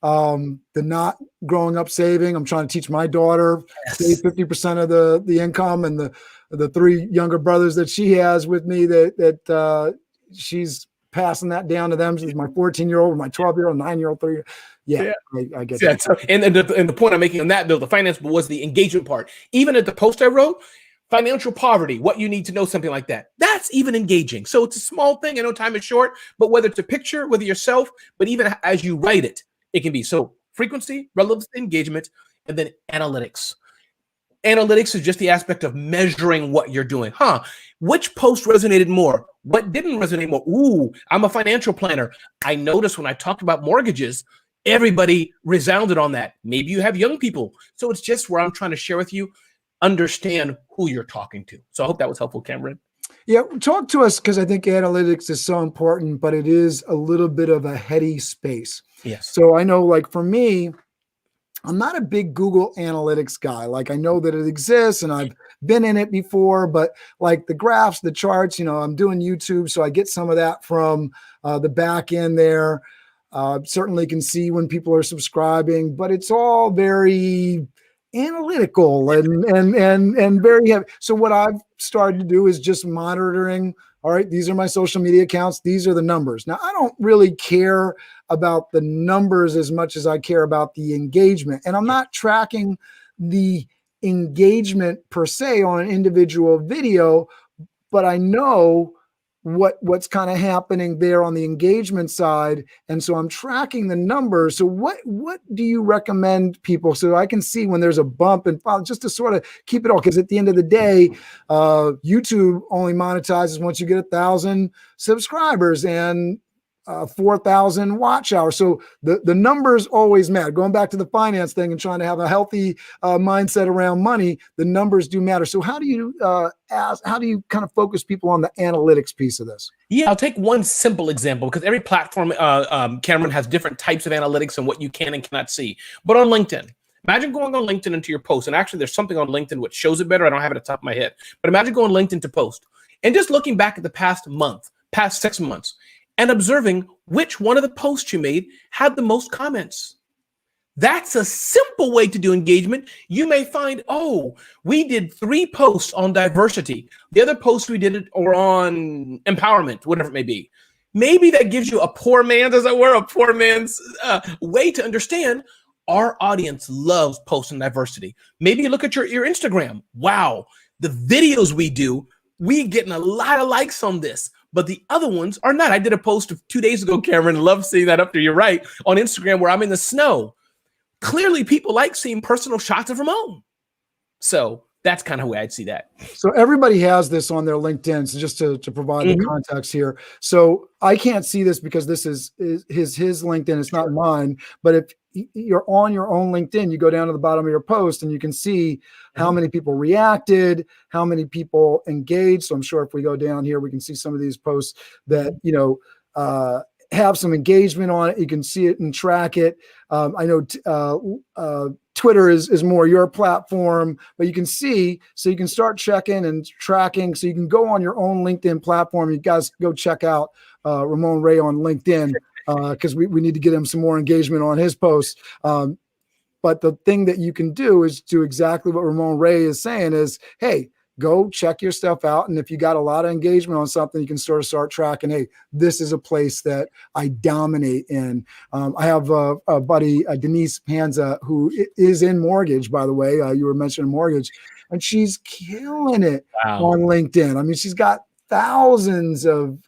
the not growing up saving. I'm trying to teach my daughter save 50% of the income, and the three younger brothers that she has with me that she's passing that down to them. She's my 14-year-old, my 12-year-old, 9-year-old, 3-year. Yeah, I get that. So, and the point I'm making on that, Bill, the finance bill, was the engagement part. Even at the post I wrote, financial poverty, what you need to know, something like that. That's even engaging. So it's a small thing. I know time is short, but whether it's a picture, whether yourself, but even as you write it, it can be. So frequency, relevance, engagement, and then analytics. Analytics is just the aspect of measuring what you're doing. Which post resonated more? What didn't resonate more? Ooh, I'm a financial planner. I noticed when I talked about mortgages, everybody resounded on that. Maybe you have young people. So it's just where I'm trying to share with you, understand who you're talking to. So I hope that was helpful, Cameron. Yeah, talk to us because I think analytics is so important, but it is a little bit of a heady space. Yes. So I know, like for me, I'm not a big Google Analytics guy. Like I know that it exists and I've been in it before, but like the graphs, the charts, I'm doing YouTube, so I get some of that from the back end there. Certainly can see when people are subscribing, but it's all very analytical and very heavy. So what I've started to do is just monitoring. All right, these are my social media accounts. These are the numbers. Now, I don't really care about the numbers as much as I care about the engagement. And I'm not tracking the engagement per se on an individual video, but I know what's kind of happening there on the engagement side, and so I'm tracking the numbers. So what do you recommend people so I can see when there's a bump and follow, just to sort of keep it all? Because at the end of the day, YouTube only monetizes once you get 1,000 subscribers and 4,000 watch hours. So the numbers always matter. Going back to the finance thing and trying to have a healthy mindset around money, the numbers do matter. So how do you kind of focus people on the analytics piece of this? Yeah, I'll take one simple example because every platform, Cameron, has different types of analytics and what you can and cannot see. But on LinkedIn, imagine going on LinkedIn into your post. And actually, there's something on LinkedIn which shows it better. I don't have it at the top of my head. But imagine going LinkedIn to post and just looking back at the past month, past 6 months, and observing which one of the posts you made had the most comments. That's a simple way to do engagement. You may find, oh, we did 3 posts on diversity. The other posts we did or on empowerment, whatever it may be. Maybe that gives you a poor man's way to understand our audience loves posts on diversity. Maybe you look at your Instagram. Wow, the videos we do, we getting a lot of likes on this. But the other ones are not. I did a post 2 days ago, Cameron. Love seeing that up there. You're right. On Instagram where I'm in the snow. Clearly, people like seeing personal shots of Ramon. So that's kind of the way I'd see that. So everybody has this on their LinkedIn. So just to provide the context here. So I can't see this because this is his LinkedIn. It's not mine. But if you're on your own LinkedIn, you go down to the bottom of your post and you can see how many people reacted, how many people engaged. So I'm sure if we go down here, we can see some of these posts that, have some engagement on it. You can see it and track it. I know Twitter is more your platform, but you can see, so you can start checking and tracking. So you can go on your own LinkedIn platform. You guys go check out Ramon Ray on LinkedIn because we need to get him some more engagement on his posts. But the thing that you can do is do exactly what Ramon Ray is saying is, hey, go check your stuff out. And if you got a lot of engagement on something, you can sort of start tracking, hey, this is a place that I dominate in. I have a buddy, Denise Panza, who is in mortgage, by the way. You were mentioning mortgage, and she's killing it on LinkedIn. I mean, she's got thousands of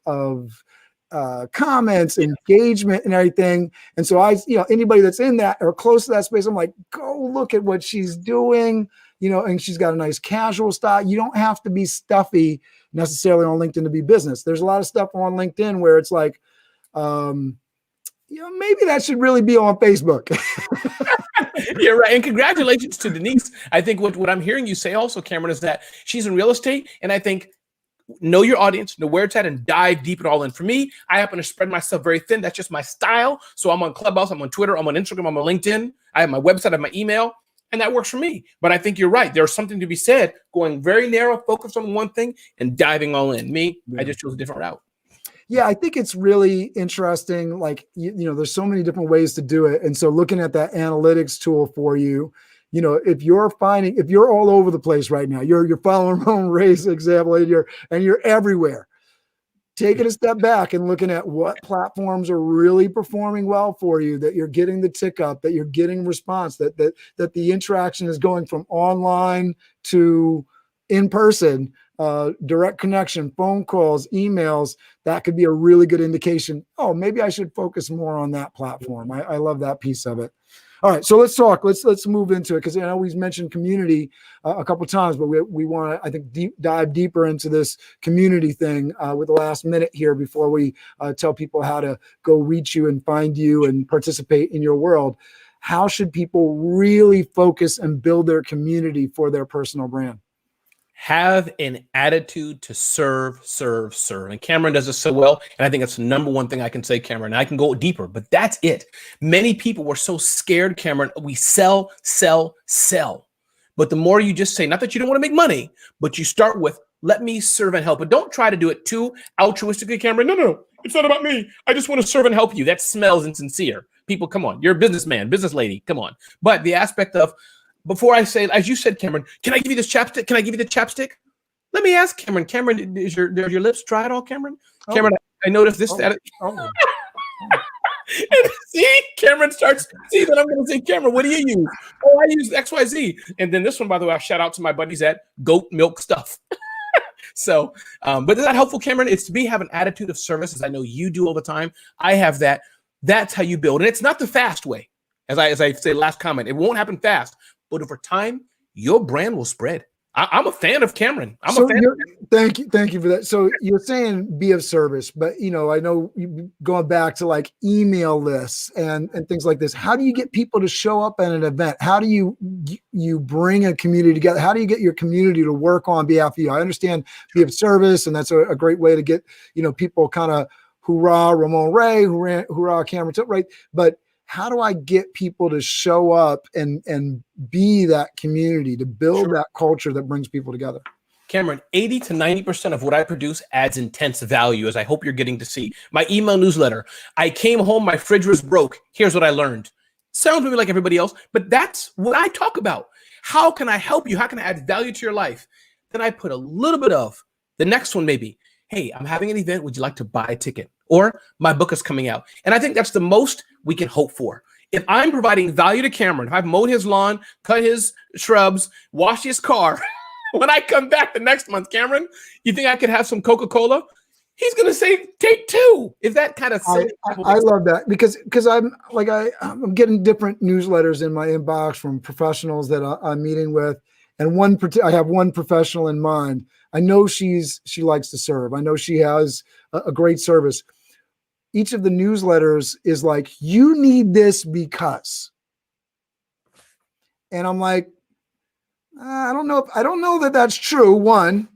comments, engagement, and everything. And so anybody that's in that or close to that space, I'm like, go look at what she's doing. And she's got a nice casual style. You don't have to be stuffy necessarily on LinkedIn to be business. There's a lot of stuff on LinkedIn where it's like, maybe that should really be on Facebook. You're right. And congratulations to Denise. I think what I'm hearing you say also, Cameron, is that she's in real estate. And I think know your audience, know where it's at, and dive deep and all in. For me, I happen to spread myself very thin. That's just my style. So I'm on Clubhouse, I'm on Twitter, I'm on Instagram, I'm on LinkedIn. I have my website, I have my email. And that works for me. But I think you're right. There's something to be said, going very narrow, focused on one thing, and diving all in. I just chose a different route. Yeah, I think it's really interesting. Like, there's so many different ways to do it. And so looking at that analytics tool for you, if you're all over the place right now, you're following Ramon Ray's example, and you're everywhere. Taking a step back and looking at what platforms are really performing well for you, that you're getting the tick up, that you're getting response, that the interaction is going from online to in person, direct connection, phone calls, emails. That could be a really good indication. Oh, maybe I should focus more on that platform. I love that piece of it. All right, so let's talk. Let's move into it because I know we've mentioned community a couple of times, but we want to, I think, dive deeper into this community thing with the last minute here before we tell people how to go reach you and find you and participate in your world. How should people really focus and build their community for their personal brand? Have an attitude to serve, serve, serve. And Cameron does this so well. And I think that's the number one thing I can say, Cameron. And I can go deeper, but that's it. Many people were so scared, Cameron. We sell, sell, sell. But the more you just say, not that you don't want to make money, but you start with, let me serve and help. But don't try to do it too altruistically, Cameron. No, it's not about me. I just want to serve and help you. That smells insincere. People, come on. You're a businessman, business lady. Come on. But the aspect of, before I say, as you said, Cameron, can I give you this chapstick? Can I give you the chapstick? Let me ask Cameron. Cameron, are your lips dry at all, Cameron? Oh. Cameron, I noticed this. And see, Cameron starts, see that I'm going to say, Cameron, what do you use? Oh, I use XYZ. And then this one, by the way, I shout out to my buddies at Goat Milk Stuff. So, but is that helpful, Cameron? It's to me have an attitude of service, as I know you do all the time. I have that. That's how you build. And it's not the fast way. As I say, last comment, it won't happen fast. But over time, your brand will spread. I'm a fan of Cameron. I'm a fan. Thank you for that. So you're saying be of service, but I know you going back to like email lists and things like this. How do you get people to show up at an event? How do you bring a community together? How do you get your community to work on behalf of you? I understand be of service, and that's a great way to get people kind of hoorah Ramon Ray, hoorah Cameron, right? But how do I get people to show up and be that community, to build that culture that brings people together? Cameron, 80 to 90% of what I produce adds intense value, as I hope you're getting to see. My email newsletter. I came home, my fridge was broke. Here's what I learned. Sounds maybe like everybody else, but that's what I talk about. How can I help you? How can I add value to your life? Then I put a little bit of the next one, maybe. Hey, I'm having an event. Would you like to buy a ticket? Or my book is coming out. And I think that's the most we can hope for. If I'm providing value to Cameron, if I've mowed his lawn, cut his shrubs, washed his car, when I come back the next month, Cameron, you think I could have some Coca-Cola? He's going to say, take two. Is that kind of silly? I love that because I'm getting different newsletters in my inbox from professionals that I'm meeting with. And I have one professional in mind. I know she likes to serve. I know she has a great service. Each of the newsletters is like, you need this because. And I'm like, I don't know that that's true, one.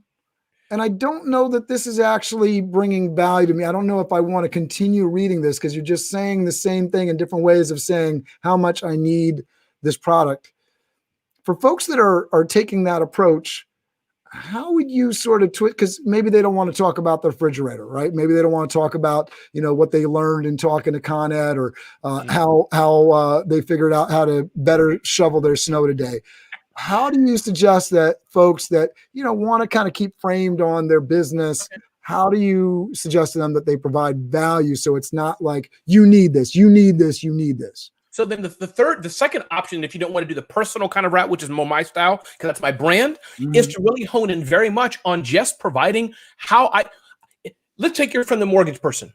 And I don't know that this is actually bringing value to me. I don't know if I want to continue reading this because you're just saying the same thing in different ways of saying how much I need this product. For folks that are taking that approach, how would you sort of because maybe they don't want to talk about the refrigerator, right? Maybe they don't want to talk about, what they learned in talking to Con Ed or how they figured out how to better shovel their snow today. How do you suggest that folks that, want to kind of keep framed on their business, how do you suggest to them that they provide value so it's not like, you need this, you need this, you need this? So then the second option, if you don't want to do the personal kind of route, which is more my style, because that's my brand, is to really hone in very much on just providing let's take your friend, the mortgage person.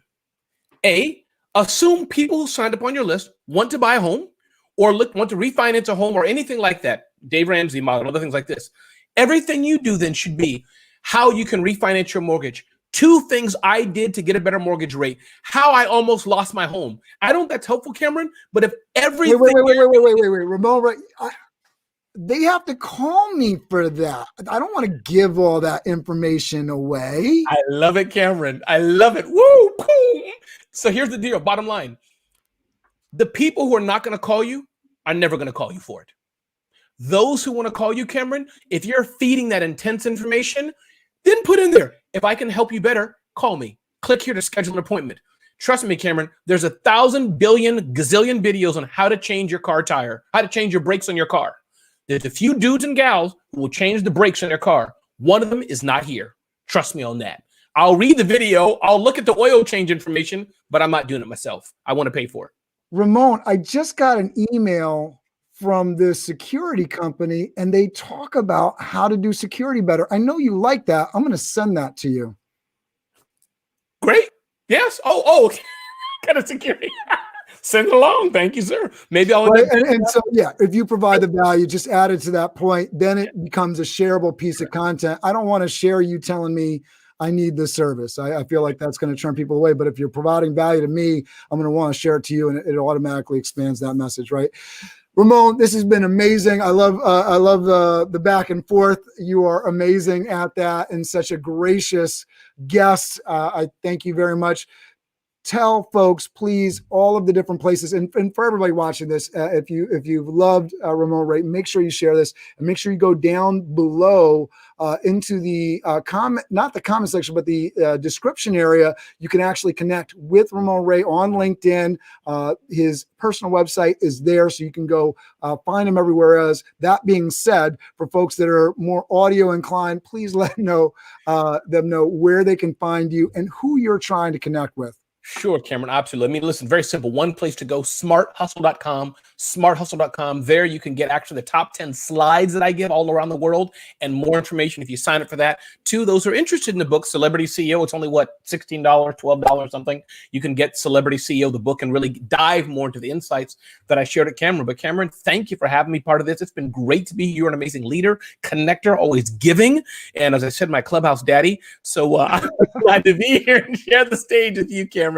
Assume people who signed up on your list want to buy a home or want to refinance a home or anything like that. Dave Ramsey model, other things like this. Everything you do then should be how you can refinance your mortgage. 2 things I did to get a better mortgage rate. How I almost lost my home. I don't know if that's helpful, Cameron, but if everything... Wait. Ramon, they have to call me for that. I don't want to give all that information away. I love it, Cameron. I love it. Woo, cool. So here's the deal. Bottom line. The people who are not going to call you are never going to call you for it. Those who want to call you, Cameron, if you're feeding that intense information, then put in there, if I can help you better, call me. Click here to schedule an appointment. Trust me, Cameron, there's 1,000 billion gazillion videos on how to change your car tire, how to change your brakes on your car. There's a few dudes and gals who will change the brakes on their car. One of them is not here. Trust me on that. I'll read the video. I'll look at the oil change information, but I'm not doing it myself. I want to pay for it. Ramon, I just got an email from this security company, and they talk about how to do security better. I know you like that. I'm going to send that to you. Great. Yes. Oh, kind of security. Send it along. Thank you, sir. Maybe I'll. Right. And so, yeah, if you provide the value, just add it to that point, then it becomes a shareable piece of content. I don't want to share you telling me I need this service. I feel like that's going to turn people away. But if you're providing value to me, I'm going to want to share it to you, and it automatically expands that message, right? Ramon, this has been amazing. I love the back and forth. You are amazing at that and such a gracious guest. I thank you very much. Tell folks, please, all of the different places, and for everybody watching this, if you've loved Ramon Ray, make sure you share this, and make sure you go down below into the comment, not the comment section, but the description area. You can actually connect with Ramon Ray on LinkedIn. His personal website is there, so you can go find him everywhere else. That being said, for folks that are more audio inclined, please let them know where they can find you and who you're trying to connect with. Sure, Cameron, absolutely. I mean, listen, very simple. One place to go, smarthustle.com, smarthustle.com. There you can get actually the top 10 slides that I give all around the world and more information if you sign up for that. Two, those who are interested in the book, Celebrity CEO, it's only, what, $16, $12 something. You can get Celebrity CEO, the book, and really dive more into the insights that I shared at Cameron. But Cameron, thank you for having me part of this. It's been great to be here. You're an amazing leader, connector, always giving. And as I said, my clubhouse daddy. So I'm glad to be here and share the stage with you, Cameron.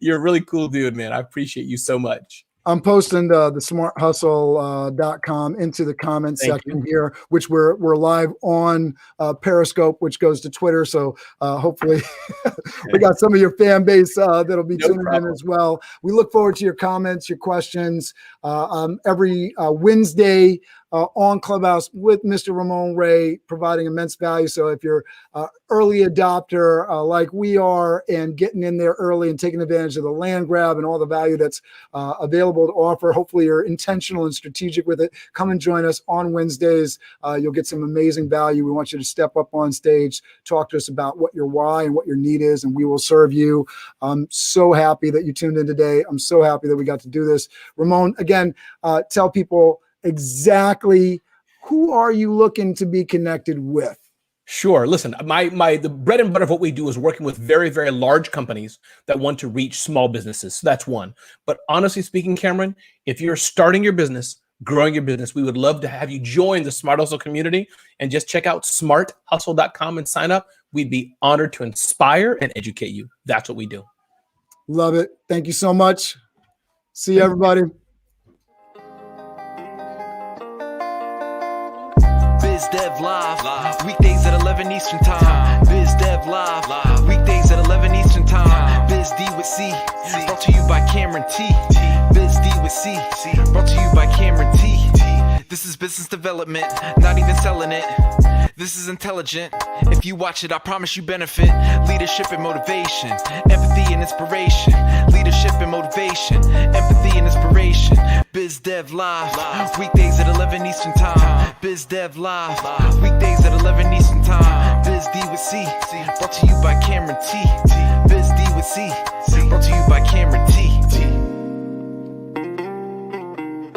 You're a really cool dude, man. I appreciate you so much. I'm posting the smarthustle.com into the comment section here, which we're live on Periscope, which goes to Twitter. So hopefully we got some of your fan base that'll be tuning in as well. We look forward to your comments, your questions every Wednesday on Clubhouse with Mr. Ramon Ray, providing immense value. So if you're early adopter like we are and getting in there early and taking advantage of the land grab and all the value that's available to offer, hopefully you're intentional and strategic with it. Come and join us on Wednesdays. You'll get some amazing value. We want you to step up on stage, talk to us about what your why and what your need is, and we will serve you. I'm so happy that you tuned in today. I'm so happy that we got to do this. Ramon, again, tell people exactly who are you looking to be connected with? Sure. Listen, the bread and butter of what we do is working with very, very large companies that want to reach small businesses. So that's one. But honestly speaking, Cameron, if you're starting your business, growing your business, we would love to have you join the Smart Hustle community and just check out smarthustle.com and sign up. We'd be honored to inspire and educate you. That's what we do. Love it. Thank you so much. See you, everybody. Biz Dev Live, weekdays at 11 Eastern Time. Biz Dev Live, weekdays at 11 Eastern Time. Biz D with C, brought to you by Cameron T. Biz D with C, brought to you by Cameron T. This is business development, not even selling it. This is intelligent. If you watch it, I promise you benefit. Leadership and motivation, empathy and inspiration. Leadership and motivation, empathy and inspiration. Biz Dev Live, weekdays at 11 Eastern Time. Biz Dev Live, weekdays at 11 Eastern Time. Biz D with C, brought to you by Cameron T. Biz D with C.